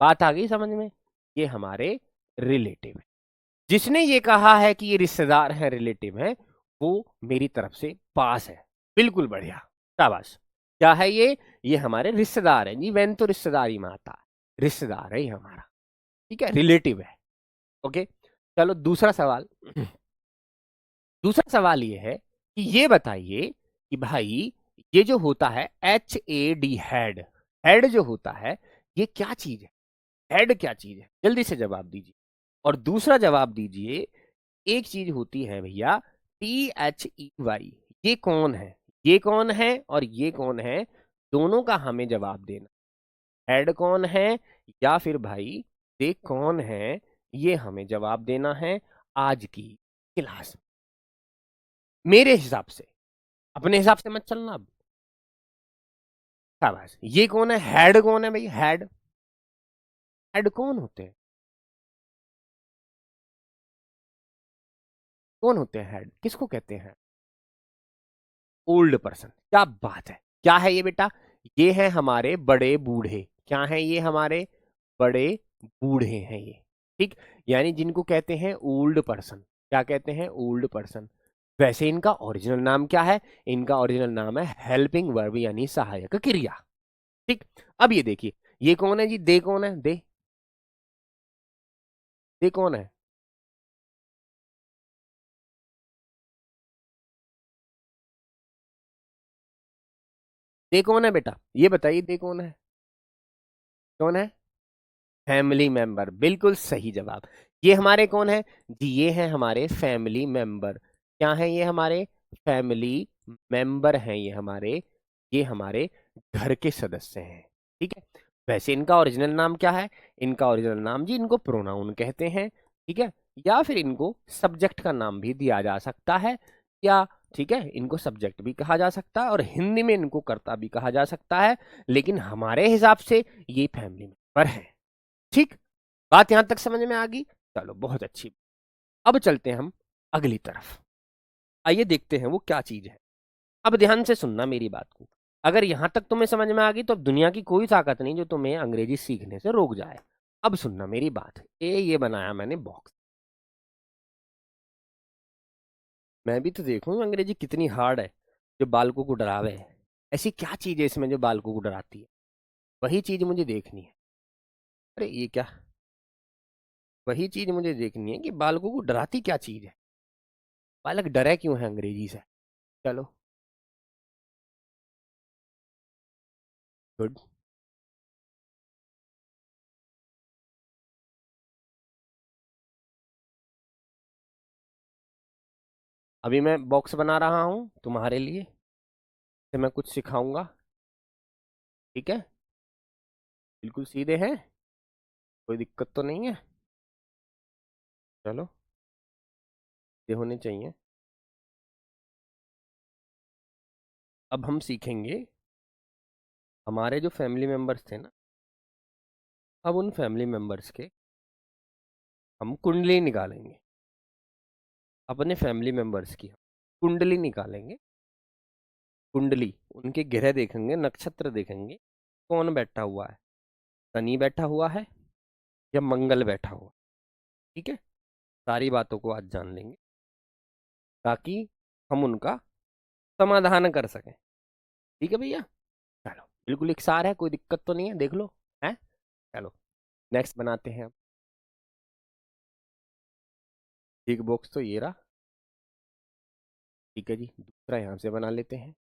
Speaker 1: बात आ गई समझ में? ये हमारे रिलेटिव है। जिसने ये कहा है कि ये रिश्तेदार हैं, रिलेटिव हैं, वो मेरी तरफ से पास है। बिल्कुल बढ़िया, शाबाश। क्या है ये हमारे रिश्तेदार हैं जी। वैन तो रिश्तेदार ही में आता है, रिश्तेदार है ये हमारा। ठीक है, रिलेटिव है। ओके, चलो दूसरा सवाल। दूसरा सवाल ये है कि ये बताइए कि भाई ये जो होता है HAD, हेड, हेड जो होता है, ये क्या चीज है? हेड क्या चीज है, जल्दी से जवाब दीजिए। और दूसरा जवाब दीजिए, एक चीज होती है भैया THEY, ये कौन है, ये कौन है और ये कौन है, दोनों का हमें जवाब देना। हेड कौन है या फिर भाई दे कौन है, ये हमें जवाब देना है आज की क्लास में। मेरे हिसाब से, अपने हिसाब से मत चलना अब। शाबाश। ये कौन है, हेड कौन है भाई, हेड, हेड कौन होते हैं, कौन होते हैं हेड, किसको कहते हैं? Old person. क्या बात है, क्या है ये बेटा? ये है हमारे बड़े बूढ़े। क्या है ये, हमारे बड़े बूढ़े हैं ये। ठीक, यानी जिनको कहते हैं ओल्ड पर्सन। क्या कहते हैं, ओल्ड पर्सन। वैसे इनका ओरिजिनल नाम क्या है? इनका ओरिजिनल नाम है हेल्पिंग वर्ब, यानी सहायक क्रिया। ठीक, अब ये देखिए, ये कौन है जी, दे कौन है, दे कौन है? दे कौन है बेटा, ये बताइए, दे कौन है, कौन है? फैमिली मेंबर, बिल्कुल सही जवाब। ये हमारे कौन है जी, ये हैं हमारे फैमिली मेंबर। क्या है ये, हमारे फैमिली मेंबर हैं ये हमारे घर के सदस्य हैं। ठीक है। वैसे इनका ओरिजिनल नाम क्या है? इनका ओरिजिनल नाम जी, इनको प्रोनाउन कहते हैं। ठीक है, या फिर इनको सब्जेक्ट का नाम भी दिया जा सकता है, या ठीक है, इनको सब्जेक्ट भी कहा जा सकता है और हिंदी में इनको कर्ता भी कहा जा सकता है, लेकिन हमारे हिसाब से ये फैमिली मेंबर है। ठीक, बात यहां तक समझ में आ गई? चलो बहुत अच्छी। अब चलते हैं हम अगली तरफ। आइए देखते हैं वो क्या चीज है। अब ध्यान से सुनना मेरी बात को। अगर यहां तक तुम्हें समझ में आ गई तो अब दुनिया की कोई ताकत नहीं जो तुम्हें अंग्रेजी सीखने से रोक जाए। अब सुनना मेरी बात। ये बनाया मैंने बॉक्स। मैं भी तो देखूं अंग्रेजी कितनी हार्ड है जो बालकों को डरावे। ऐसी क्या चीज है इसमें जो बालकों को डराती है? वही चीज मुझे देखनी है। अरे ये क्या, वही चीज मुझे देखनी है कि बालकों को डराती क्या चीज है, बालक डरे क्यों है अंग्रेजी से। चलो, गुड। अभी मैं बॉक्स बना रहा हूं तुम्हारे लिए, से मैं कुछ सिखाऊंगा। ठीक है, बिल्कुल सीधे हैं, कोई दिक्कत तो नहीं है। चलो, ये होने चाहिए। अब हम सीखेंगे हमारे जो फैमिली मेंबर्स थे ना, अब उन फैमिली मेंबर्स के हम कुंडली निकालेंगे। अपने फैमिली मेंबर्स की हम कुंडली निकालेंगे। कुंडली, उनके ग्रह देखेंगे, नक्षत्र देखेंगे, कौन बैठा हुआ है, शनि बैठा हुआ है या मंगल बैठा हुआ। ठीक है, सारी बातों को आज जान लेंगे ताकि हम उनका समाधान कर सकें। ठीक है भैया, चलो बिल्कुल एक सार है, कोई दिक्कत तो नहीं है, देख लो है। चलो नेक्स्ट बनाते हैं अब। एक बॉक्स तो ये रहा। ठीक है जी, दूसरा यहाँ से बना लेते हैं,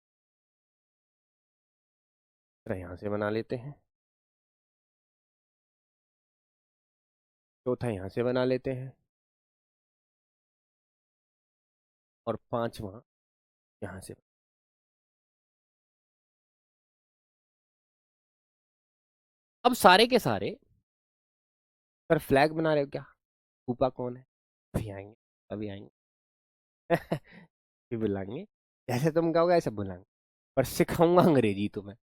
Speaker 1: तीसरा यहाँ से बना लेते हैं, चौथा यहाँ से बना लेते हैं और पांचवा यहाँ से। अब सारे के सारे पर फ्लैग बना रहे हो क्या? फूफा कौन है? अभी आएंगे, अभी आएंगे। फिर बुलाएंगे, जैसे तुम कहोगे ऐसे बुलाएंगे। पर सिखाऊंगा अंग्रेजी तुम्हें,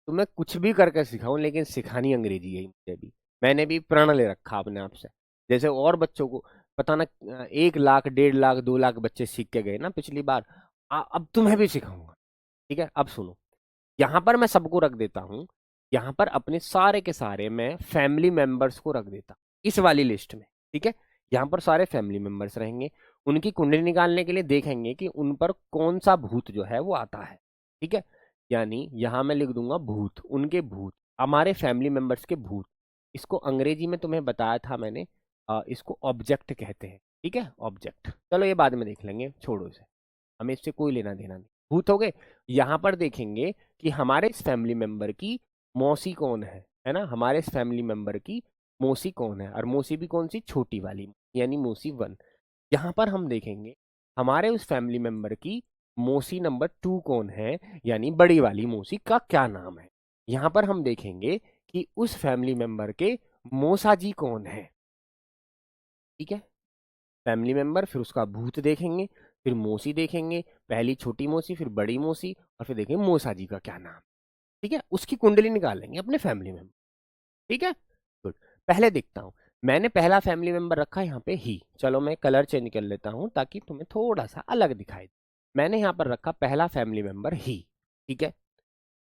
Speaker 1: तुम्हें कुछ भी करके सिखाऊं लेकिन सिखानी अंग्रेजी है मुझे भी। मैंने भी प्रण ले रखा अपने आप से। जैसे और बच्चों को पता ना, 1 लाख 1.5 लाख 2 लाख बच्चे सीख के गए ना पिछली बार, अब तुम्हें भी सिखाऊंगा। ठीक है, अब सुनो। यहाँ पर मैं सबको रख देता हूँ, यहाँ पर अपने सारे के सारे मैं फैमिली मेंबर्स को रख देता हूँ इस वाली लिस्ट में। ठीक है, यहाँ पर सारे फैमिली मेंबर्स रहेंगे। उनकी कुंडली निकालने के लिए देखेंगे कि उन पर कौन सा भूत जो है वो आता है। ठीक है, यानी यहाँ मैं लिख दूंगा भूत, उनके भूत, हमारे फैमिली मेंबर्स के भूत। इसको अंग्रेजी में तुम्हें बताया था मैंने, इसको ऑब्जेक्ट कहते हैं। ठीक है, ऑब्जेक्ट। चलो ये बाद में देख लेंगे, छोड़ो इसे, हमें इससे कोई लेना देना नहीं। भूत हो गए। यहाँ पर देखेंगे कि हमारे इस फैमिली मेंबर की मौसी कौन है ना, हमारे इस फैमिली मेंबर की मौसी कौन है, और मौसी भी कौन सी, छोटी वाली, यानी मौसी 1। यहाँ पर हम देखेंगे हमारे उस फैमिली मेंबर की मौसी नंबर 2 कौन है, यानी बड़ी वाली मौसी का क्या नाम है। यहाँ पर हम देखेंगे कि उस फैमिली मेंबर के मौसा जी कौन है। ठीक है, फैमिली मेंबर, फिर उसका भूत देखेंगे, फिर मौसी देखेंगे, पहली छोटी मौसी, फिर बड़ी मौसी, और फिर देखेंगे मौसा जी का क्या नाम। ठीक है, उसकी कुंडली निकालेंगे अपने फैमिली मेंबर। ठीक है, गुड। पहले देखता हूं, मैंने पहला फैमिली मेंबर रखा यहाँ पे ही। चलो मैं कलर चेंज कर लेता हूं ताकि तुम्हें थोड़ा सा अलग दिखाई दे। मैंने यहाँ पर रखा पहला फैमिली मेंबर ही। ठीक है,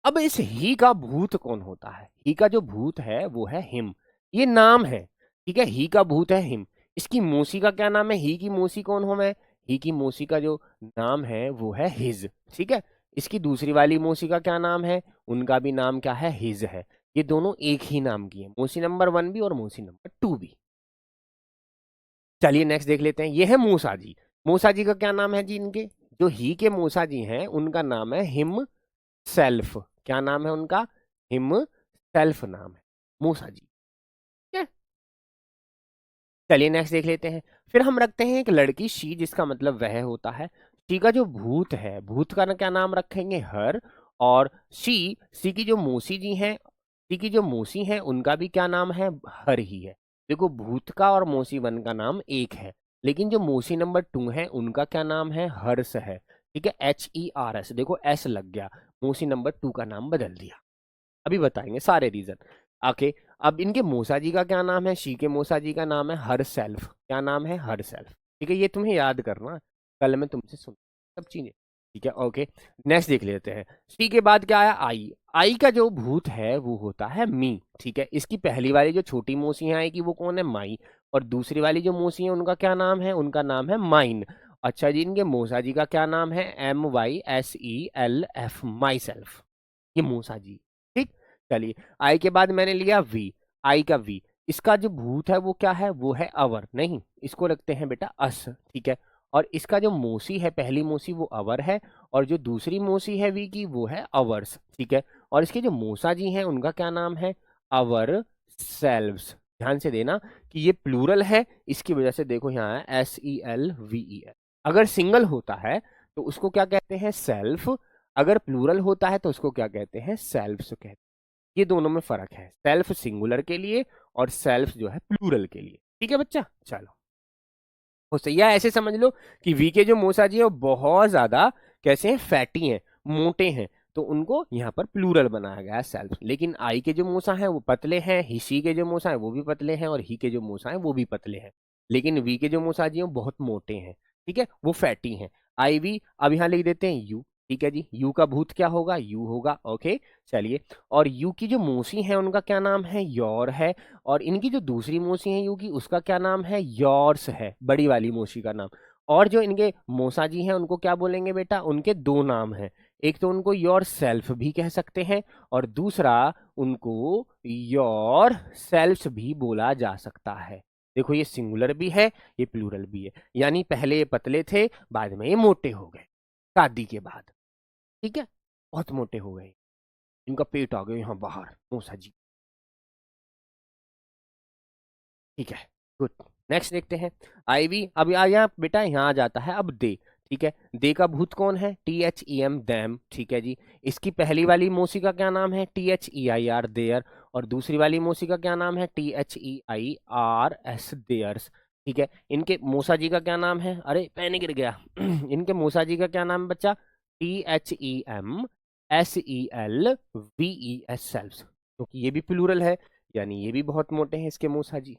Speaker 1: अब इस ही का भूत कौन होता है। ही का जो भूत है वो है हिम, ये नाम है। ठीक है, ही का भूत है हिम। इसकी मौसी का क्या नाम है, ही की मौसी कौन हो मैं, ही की मौसी का जो नाम है वो है हिज। ठीक है, इसकी दूसरी वाली मौसी का क्या नाम है, उनका भी नाम क्या है, हिज है। ये दोनों एक ही नाम की है, मौसी नंबर 1 भी और मौसी नंबर 2 भी। चलिए नेक्स्ट देख लेते हैं, ये है मूसा जी। मूसा जी का क्या नाम है जी, इनके जो ही के मूसा जी हैं उनका नाम है हिम सेल्फ। क्या नाम है उनका, हिम सेल्फ नाम है मूसा जी। ठीक है, चलिए नेक्स्ट देख लेते हैं। फिर हम रखते हैं एक लड़की शी, जिसका मतलब वह होता है। शी का जो भूत है, भूत का क्या नाम रखेंगे, हर। और शी की जो मौसी जी हैं, शी की जो मौसी हैं उनका भी क्या नाम है, हर ही है। देखो भूत का और मौसी 1 का नाम एक है, लेकिन जो मौसी नंबर 2 है उनका क्या नाम है, हर्ष है। ठीक है, HERS, देखो एस लग गया, मौसी नंबर 2 का नाम बदल दिया। अभी बताएंगे सारे रीजन आके। अब इनके मूसा जी का क्या नाम है, शी के मूसा जी का नाम है हर सेल्फ। क्या नाम है, हर सेल्फ। ठीक है, ये तुम्हें याद करना, कल मैं तुमसे सुन सब चीजें। ठीक है, ओके। नेक्स्ट देख लेते हैं, शी के बाद क्या आया, आई। आई का जो भूत है वो होता है मी। ठीक है, इसकी पहली वाली जो छोटी मौसी है आई की वो कौन है, माई। और दूसरी वाली जो मौसी है उनका क्या नाम है, उनका नाम है माइन। अच्छा जी, इनके मूसा जी का क्या नाम है, MYSELF, माई सेल्फ। ये मूसा जी। ठीक, चलिए। आई के बाद मैंने लिया वी, आई का वी। इसका जो भूत है वो क्या है, वो है अवर, नहीं इसको रखते हैं बेटा अस। ठीक है, और इसका जो मौसी है, पहली मौसी वो अवर है, और जो दूसरी मौसी है वी की वो है अवर्स। ठीक है, और इसके जो मौसा जी हैं उनका क्या नाम है, अवर सेल्व्स। ध्यान से देना कि ये प्लूरल है, इसकी वजह से देखो यहाँ है SELVEL। अगर सिंगल होता है तो उसको क्या कहते हैं, सेल्फ। अगर प्लूरल होता है तो उसको क्या कहते हैं, सेल्फ्स कहते हैं। ये दोनों में फर्क है, सेल्फ सिंगुलर के लिए और सेल्फ जो है प्लूरल के लिए। ठीक है बच्चा, चलो हो सही है। ऐसे समझ लो कि वी के जो मूसा जी है वो बहुत ज्यादा कैसे हैं, फैटी हैं, मोटे हैं, तो उनको यहाँ पर प्लूरल बनाया गया है सेल्फ। लेकिन आई के जो मूसा हैं वो पतले हैं, हिसी के जो मूसा हैं वो भी पतले हैं, और ही के जो मूसा हैं वो भी पतले हैं। लेकिन वी के जो मूसा जी हैं वो बहुत मोटे हैं। ठीक है, वो फैटी हैं। आई वी, अब यहाँ लिख देते हैं यू। ठीक है जी, यू का भूत क्या होगा, यू होगा। ओके, चलिए। और यू की जो मौसी है उनका क्या नाम है, योर है। और इनकी जो दूसरी मौसी है यू की, उसका क्या नाम है, योर्स है, बड़ी वाली मौसी का नाम। और जो इनके मौसा जी हैं उनको क्या बोलेंगे बेटा, उनके दो नाम हैं। एक तो उनको योर सेल्फ भी कह सकते हैं, और दूसरा उनको योर सेल्फ्स भी बोला जा सकता है। देखो ये सिंगुलर भी है, ये प्लूरल भी है, यानी पहले ये पतले थे, बाद में ये मोटे हो गए शादी के बाद। ठीक है, बहुत मोटे हो गए, इनका पेट आ गया यहाँ बाहर, मौसा जी। ठीक है, गुड। नेक्स्ट देखते हैं, आईवी। अब आ यहाँ बेटा, यहाँ आ जाता है अब दे। ठीक है, दे का भूत कौन है, THEM, दैम। ठीक है जी, इसकी पहली वाली मौसी का क्या नाम है, THEIR, देयर। और दूसरी वाली मौसी का क्या नाम है, THEIRS, देयर्स। ठीक है, इनके मौसा जी का क्या नाम है, अरे पैन गिर गया इनके मौसा जी का क्या नाम है बच्चा, THEMSELVES, सेल्व्स, क्योंकि ये भी प्लूरल है, यानी ये भी बहुत मोटे हैं इसके मौसा जी।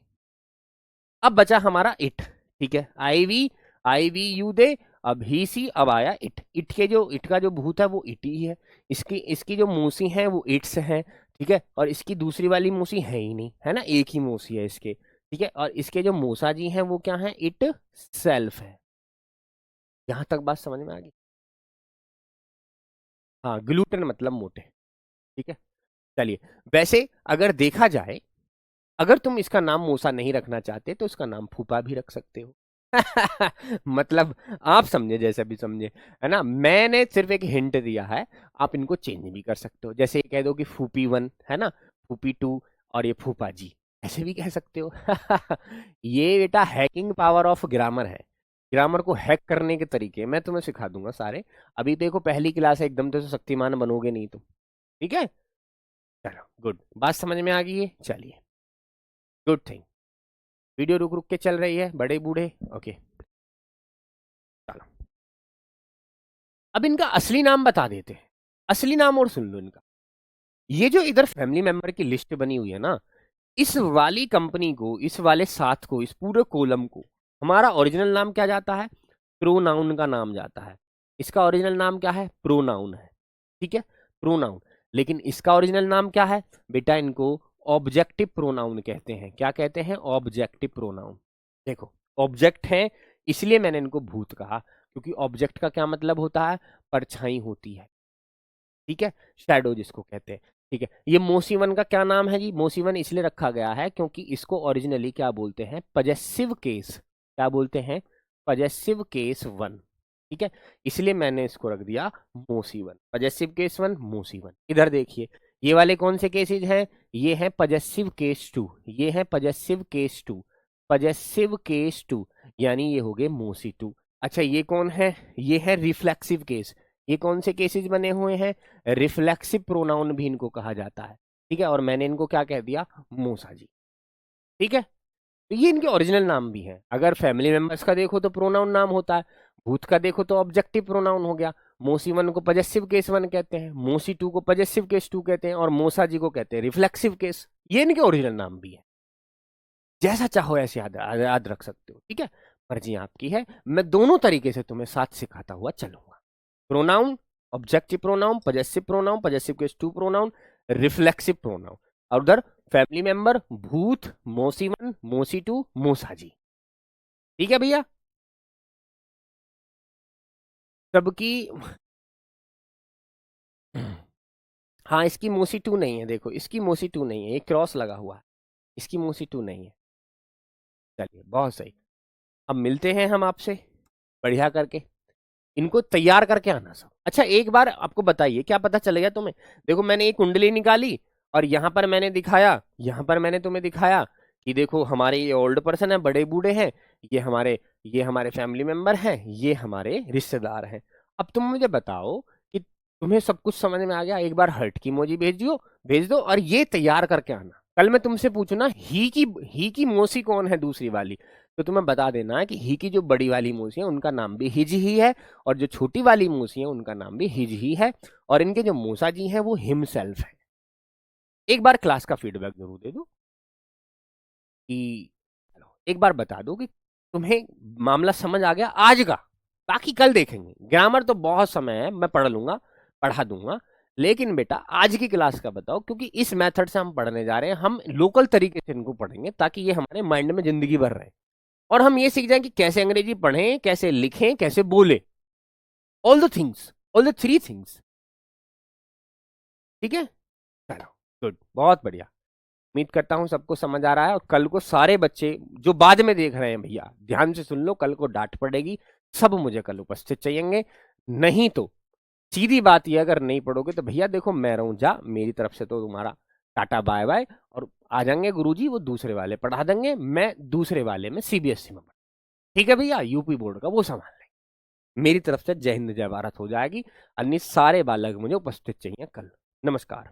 Speaker 1: अब बचा हमारा इट। ठीक है, IVU दे, अब ही सी, अब आया इट। इट का जो भूत है वो इट ही है। इसकी इसकी जो मूसी है वो इट्स है। ठीक है, और इसकी दूसरी वाली मूसी है ही नहीं, है ना, एक ही मूसी है इसके। ठीक है, और इसके जो मूसा जी हैं वो क्या है, इट सेल्फ है। यहां तक बात समझ में आ गई। हाँ, ग्लूटन मतलब मोटे। ठीक है, चलिए। वैसे अगर देखा जाए, अगर तुम इसका नाम मूसा नहीं रखना चाहते तो इसका नाम फूफा भी रख सकते हो मतलब आप समझे, जैसे भी समझे, है ना, मैंने सिर्फ एक हिंट दिया है। आप इनको चेंज भी कर सकते हो, जैसे कह दो कि फूपी 1, है ना, फूपी 2, और ये फूफा जी। ऐसे भी कह सकते हो। ये बेटा हैकिंग पावर ऑफ ग्रामर है। ग्रामर को हैक करने के तरीके मैं तुम्हें सिखा दूंगा सारे। अभी देखो पहली क्लास है, एकदम तो शक्तिमान बनोगे नहीं तुम। ठीक है, चलो गुड, बात समझ में आ गई है, चलिए गुड थिंग। वीडियो रुक रुक के चल रही है, बड़े बूढ़े ओके। चलो अब इनका असली नाम बता देते हैं, असली नाम और सुन लो इनका। ये जो इधर फैमिली मेंबर की लिस्ट बनी हुई है ना, इस वाली कंपनी को, इस वाले साथ को, इस पूरे कॉलम को हमारा ओरिजिनल नाम क्या जाता है? प्रोनाउन का नाम जाता है। इसका ओरिजिनल नाम क्या है? प्रोनाउन है। ठीक है, प्रोनाउन। लेकिन इसका ओरिजिनल नाम क्या है बेटा? इनको ऑब्जेक्टिव प्रोनाउन कहते हैं। क्या कहते हैं? Objective pronoun. देखो ऑब्जेक्ट है, इसलिए मैंने इनको भूत कहा, क्योंकि ऑब्जेक्ट का क्या मतलब होता है? परछाई होती है। ठीक है, शैडो जिसको कहते हैं। ठीक है, ये मोसीवन का क्या नाम है जी? मोसीवन इसलिए रखा गया है क्योंकि इसको ओरिजिनली क्या बोलते हैं? Possessive case. क्या बोलते हैं? Possessive case one. ठीक है, इसलिए मैंने इसको रख दिया मोसीवन। पजेसिव केस वन, मोसीवन। इधर देखिए, ये वाले कौन से केसेज हैं? ये हैं पजेसिव केस टू, ये है possessive case two, possessive case two, यानी ये हो गए मोसी टू। अच्छा ये कौन है? ये है रिफ्लेक्सिव केस। ये कौन से केसेस बने हुए हैं? रिफ्लेक्सिव प्रोनाउन भी इनको कहा जाता है। ठीक है, और मैंने इनको क्या कह दिया? मूसा जी। ठीक है, तो ये इनके ओरिजिनल नाम भी हैं। अगर फैमिली मेंबर्स का देखो तो प्रोनाउन नाम होता है, भूत का देखो तो ऑब्जेक्टिव प्रोनाउन हो गया। मोसी वन को पजेसिव केस वन कहते हैं, मोसी टू को पजेसिव केस टू कहते हैं, और मोसा जी को कहते हैं रिफ्लेक्सिव केस। ये इनके ओरिजिनल नाम भी है। जैसा चाहो ऐसे याद याद रख सकते हो। ठीक है, मर्जी आपकी है। मैं दोनों तरीके से तुम्हें साथ सिखाता हुआ चलूंगा। Pronoun, objective pronoun, possessive case two pronoun, reflexive pronoun, और उधर फैमिली मेंबर भूत, मोसी वन, मोसी टू, मोसा जी। ठीक है भैया, सबकी। हाँ इसकी मोसी टू नहीं है, देखो इसकी मोसी टू नहीं है, ये क्रॉस लगा हुआ है, इसकी मोसी टू नहीं है। चलिए बहुत सही, अब मिलते हैं हम आपसे बढ़िया करके। इनको तैयार करके आना सब। अच्छा एक बार आपको बताइए, क्या पता चलेगा तुम्हें? देखो मैंने एक कुंडली निकाली, और यहां पर मैंने दिखाया, यहां पर मैंने तुम्हें दिखाया कि देखो हमारे ये ओल्ड पर्सन है, बड़े बूढ़े हैं, ये हमारे फैमिली मेंबर हैं, ये हमारे रिश्तेदार हैं। अब तुम मुझे बताओ कि तुम्हें सब कुछ समझ में आ गया? एक बार हर्ट की इमोजी भेज दो, और ये तैयार करके आना। कल मैं तुमसे पूछूं ही की मौसी कौन है दूसरी वाली, तो तुम्हें बता देना कि ही की जो बड़ी वाली मौसी है उनका नाम भी हिज ही है, और जो छोटी वाली मौसी है उनका नाम भी हिज ही है, और इनके जो मूसा जी हैं वो हिमसेल्फ है। एक बार क्लास का फीडबैक जरूर दे दो कि, एक बार बता दो कि तुम्हें मामला समझ आ गया आज का। बाकी कल देखेंगे, ग्रामर तो बहुत समय है, मैं पढ़ लूंगा, पढ़ा दूंगा। लेकिन बेटा आज की क्लास का बताओ, क्योंकि इस मेथड से हम पढ़ने जा रहे हैं, हम लोकल तरीके से इनको पढ़ेंगे ताकि ये हमारे माइंड में जिंदगी भर रहे, और हम ये सीख जाएं कि कैसे अंग्रेजी पढ़ें, कैसे लिखें, कैसे बोले, all the things, all the three things. ठीक है, चलो गुड, बहुत बढ़िया। उम्मीद करता हूं सबको समझ आ रहा है, और कल को सारे बच्चे जो बाद में देख रहे हैं भैया ध्यान से सुन लो, कल को डांट पड़ेगी, सब मुझे कल उपस्थित चाहिएंगे। नहीं तो सीधी बात ये, अगर नहीं पढ़ोगे तो भैया देखो मैं रहूं जा, मेरी तरफ से तो तुम्हारा टाटा बाय बाय, और आ जाएंगे गुरुजी वो दूसरे वाले पढ़ा देंगे, मैं दूसरे वाले में सीबीएसई में। ठीक है भैया, यूपी बोर्ड का वो संभाल लेंगे। मेरी तरफ से जय हिंद जय भारत हो जाएगी। अन्य सारे बालक मुझे उपस्थित चाहिए कल। नमस्कार।